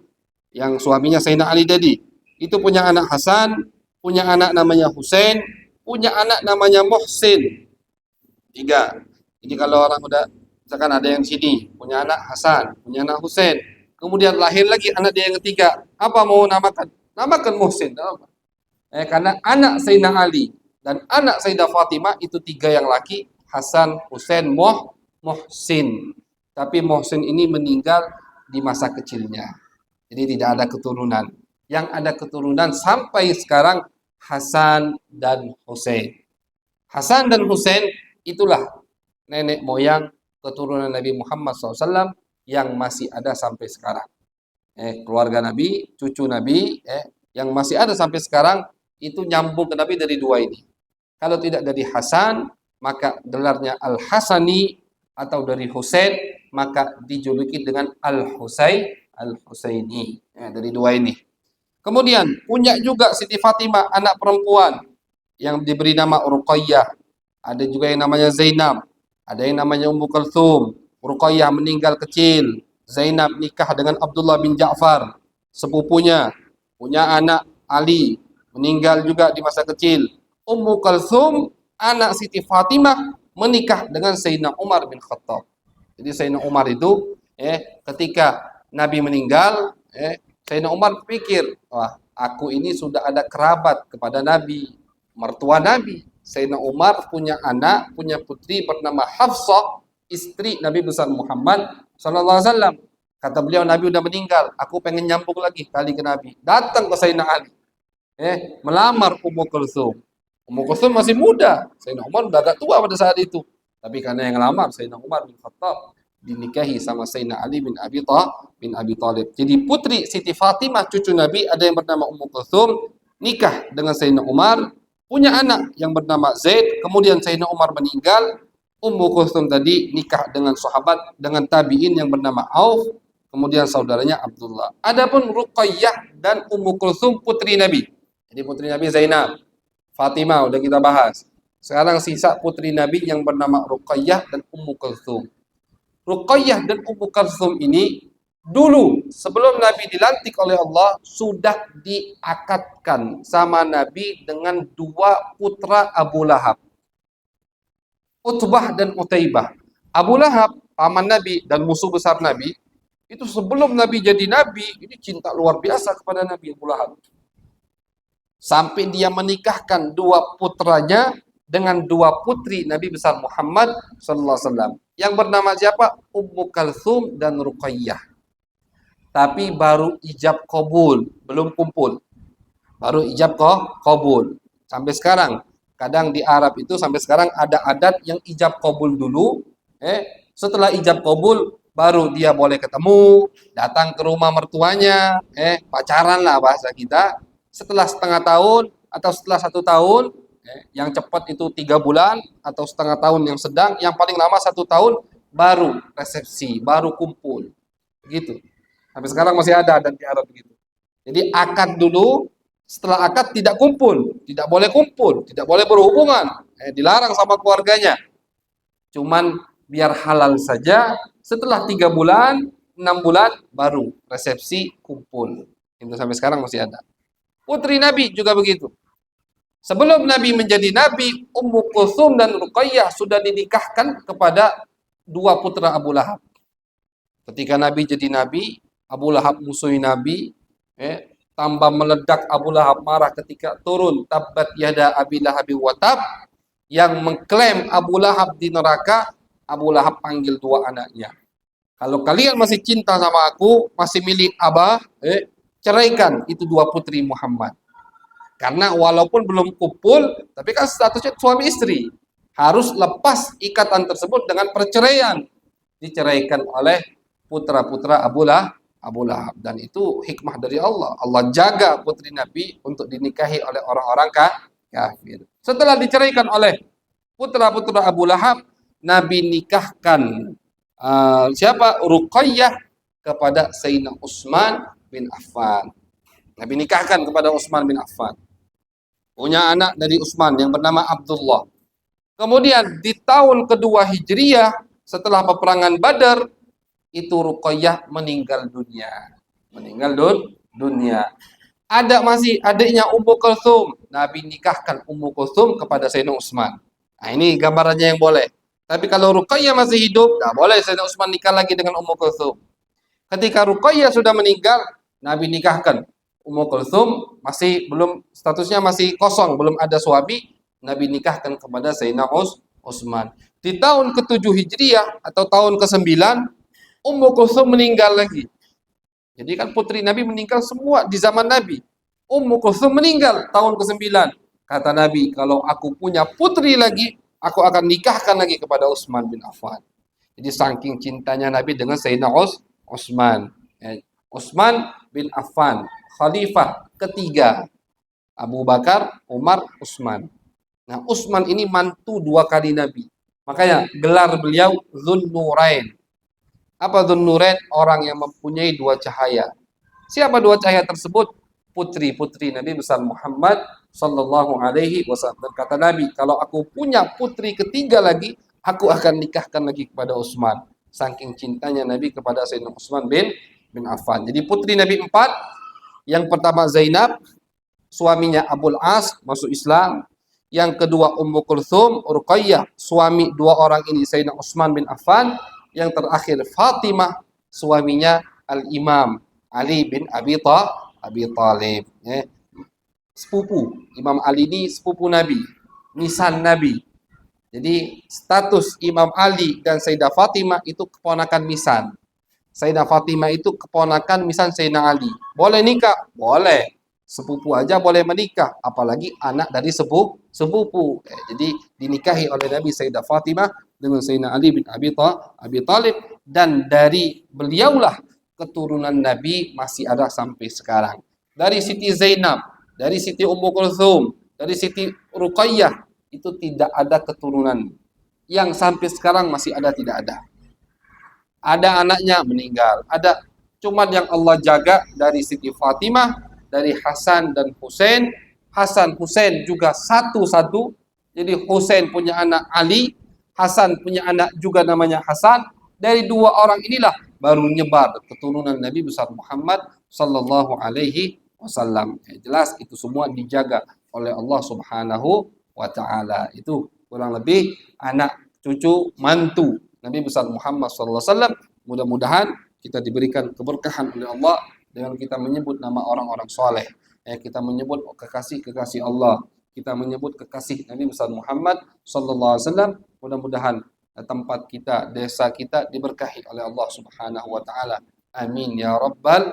yang suaminya Sayyidina Ali tadi, itu punya anak Hasan, punya anak namanya Husain, punya anak namanya Muhsin. 3. Jadi kalau orang udah, misalkan ada yang sini punya anak Hasan, punya anak Husain, kemudian lahir lagi anak dia yang ketiga, apa mau namakan? Namakan Muhsin. Karena anak Sayyidina Ali dan anak Sayyidah Fatimah itu 3 yang laki, Hasan, Husain, Muhsin. Tapi Muhsin ini meninggal di masa kecilnya. Jadi tidak ada keturunan. Yang ada keturunan sampai sekarang Hasan dan Husain. Hasan dan Husain itulah nenek moyang keturunan Nabi Muhammad SAW yang masih ada sampai sekarang. Keluarga Nabi, cucu Nabi, yang masih ada sampai sekarang, itu nyambung ke Nabi dari 2 ini. Kalau tidak dari Hasan, maka gelarnya Al-Hasani, atau dari Husain, maka dijuluki dengan Al-Husaini. Dari 2 ini. Kemudian punya juga Siti Fatimah anak perempuan yang diberi nama Ruqayyah. Ada juga yang namanya Zainab, ada yang namanya Ummu Kulthum. Ruqayyah meninggal kecil, Zainab nikah dengan Abdullah bin Ja'far, sepupunya, punya anak Ali, meninggal juga di masa kecil. Ummu Kulthum, anak Siti Fatimah, menikah dengan Sayyidina Umar bin Khattab. Jadi Sayyidina Umar itu ketika Nabi meninggal, Sayyidina Umar pikir, wah, aku ini sudah ada kerabat kepada Nabi, mertua Nabi. Sayyidina Umar punya anak, punya putri bernama Hafsah, istri Nabi besar Muhammad sallallahu alaihi wasallam. Kata beliau, Nabi udah meninggal, aku pengen nyambung lagi kali ke Nabi. Datang ke Sayyidina Ali, melamar Ummu Kulthum. Ummu Kulthum masih muda, Sayyidina Umar udah agak tua pada saat itu. Tapi karena yang ngelamar Sayyidina Umar bin Khattab, dinikahi sama Sayyidina Ali bin Abi Thalib. Jadi putri Siti Fatimah, cucu Nabi, ada yang bernama Ummu Kulthum, nikah dengan Sayyidina Umar, punya anak yang bernama Zaid. Kemudian Sayyidina Umar meninggal, Ummu Kulthum tadi nikah dengan sahabat, dengan tabi'in yang bernama Auf. kemudian saudaranya Abdullah. Adapun Ruqayyah dan Ummu Kulsum putri Nabi. Jadi putri Nabi Zainab, Fatimah udah kita bahas. Sekarang sisa putri Nabi yang bernama Ruqayyah dan Ummu Kulsum. Ruqayyah dan Ummu Kulsum ini dulu sebelum Nabi dilantik oleh Allah sudah diakadkan sama Nabi dengan dua putra Abu Lahab, Utbah dan Utaibah. Abu Lahab, paman Nabi dan musuh besar Nabi, itu sebelum Nabi jadi Nabi, ini cinta luar biasa kepada Nabi Abu Lahab. Sampai dia menikahkan dua putranya dengan dua putri Nabi besar Muhammad sallallahu alaihi wasallam. Yang bernama siapa? Ummu Kalsum dan Ruqayyah. Tapi baru ijab qabul, belum kumpul. Baru ijab qabul. Sampai sekarang, kadang di Arab itu sampai sekarang ada adat yang ijab qabul dulu, setelah ijab qabul baru dia boleh ketemu, datang ke rumah mertuanya, pacaran lah bahasa kita. Setelah setengah tahun atau setelah 1 tahun, yang cepat itu 3 bulan atau setengah tahun yang sedang, yang paling lama 1 tahun baru resepsi, baru kumpul, gitu. Sampai sekarang masih ada adat di Arab begitu. Jadi akad dulu, setelah akad tidak kumpul, tidak boleh berhubungan, dilarang sama keluarganya. Cuman biar halal saja, setelah 3 bulan, 6 bulan, baru resepsi kumpul. Itu sampai sekarang masih ada. Putri Nabi juga begitu. Sebelum Nabi menjadi Nabi, Ummu Kulsum dan Ruqayyah sudah dinikahkan kepada dua putra Abu Lahab. Ketika Nabi jadi Nabi, Abu Lahab musuhi Nabi, tambah meledak Abu Lahab marah ketika turun Tabbat yada Abi Lahab wa tab, yang mengklaim Abu Lahab di neraka. Abu Lahab panggil dua anaknya. Kalau kalian masih cinta sama aku, masih milik Abah, ceraikan itu dua putri Muhammad. Karena walaupun belum kumpul, tapi kan statusnya suami istri. Harus lepas ikatan tersebut dengan perceraian. Diceraikan oleh putra-putra Abu Lahab. Dan itu hikmah dari Allah. Allah jaga putri Nabi untuk dinikahi oleh orang-orang kafir. Setelah diceraikan oleh putra-putra Abu Lahab, Nabi nikahkan siapa? Ruqayyah kepada Sayyidina Utsman bin Affan. Nabi nikahkan kepada Utsman bin Affan. Punya anak dari Utsman yang bernama Abdullah. Kemudian di tahun kedua Hijriah, setelah peperangan Badar, itu Ruqayyah meninggal dunia. Ada masih adiknya Ummu Kulsum. Nabi nikahkan Ummu Kulsum kepada Sayyidina Utsman. Nah, ini gambarannya yang boleh. Tapi kalau Ruqayyah masih hidup, tak boleh Sayyidina Utsman nikah lagi dengan Ummu Kulsum. Ketika Ruqayyah sudah meninggal, Nabi nikahkan Ummu Kulsum, masih belum, statusnya masih kosong, belum ada suami. Nabi nikahkan kepada Sayyidina Utsman. Di tahun ke-7 Hijriah atau tahun ke-9, Ummu Kulsum meninggal lagi. Jadi kan putri Nabi meninggal semua di zaman Nabi. Ummu Kulsum meninggal tahun ke-9. Kata Nabi, kalau aku punya putri lagi, aku akan nikahkan lagi kepada Utsman bin Affan. Jadi saking cintanya Nabi dengan Sayyidina Utsman. Utsman bin Affan, khalifah ketiga. Abu Bakar, Umar, Utsman. Nah, Utsman ini mantu 2 kali Nabi. Makanya gelar beliau Dzunnurain. Apa Dzunnurain? Orang yang mempunyai 2 cahaya. Siapa 2 cahaya tersebut? Putri-putri Nabi besar Muhammad sallallahu alaihi wasallam. Dan kata Nabi, kalau aku punya putri ketiga lagi, aku akan nikahkan lagi kepada Utsman. Saking cintanya Nabi kepada Sayyidina Utsman bin Affan. Jadi putri Nabi 4, yang pertama Zainab, suaminya Abul As, masuk Islam. Yang kedua Ummu Kulsum, Ruqayyah, suami 2 orang ini Sayyidina Utsman bin Affan. Yang terakhir Fatimah, suaminya Al-Imam Ali bin Abi Thalib. Sepupu. Imam Ali ini sepupu Nabi, nisan Nabi. Jadi status Imam Ali dan Sayyidah Fatimah itu keponakan nisan. Sayyidah Fatimah itu keponakan nisan Sayyidina Ali. Boleh nikah? Boleh. Sepupu aja boleh menikah, apalagi anak dari sepupu. Jadi dinikahi oleh Nabi Sayyidah Fatimah dengan Sayyidina Ali bin Abi Thalib, dan dari beliaulah keturunan Nabi masih ada sampai sekarang. Dari Siti Zainab, dari Siti Ummu Kulsum, dari Siti Ruqayyah, itu tidak ada keturunan. Yang sampai sekarang masih ada, tidak ada. Ada anaknya meninggal, ada Cuman yang Allah jaga dari Siti Fatimah, dari Hasan dan Husain. Hasan Husain juga satu-satu. Jadi Husain punya anak Ali, Hasan punya anak juga namanya Hasan. Dari dua orang inilah baru nyebar keturunan Nabi besar Muhammad sallallahu alaihi wasallam. Jelas itu semua dijaga oleh Allah Subhanahu wa taala. Itu kurang lebih anak, cucu, mantu Nabi besar Muhammad sallallahu alaihi wasallam. Mudah-mudahan kita diberikan keberkahan oleh Allah dengan kita menyebut nama orang-orang soleh. Kita menyebut kekasih-kekasih Allah. Kita menyebut kekasih Nabi besar Muhammad sallallahu alaihi wasallam. Mudah-mudahan tempat kita, desa kita diberkahi oleh Allah Subhanahu wa taala. Amin ya rabbal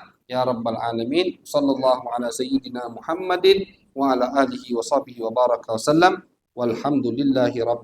alamin. Sallallahu ala sayyidina Muhammadin wa ala alihi wa sahbihi wa baraka wasallam. Walhamdulillahi rabbil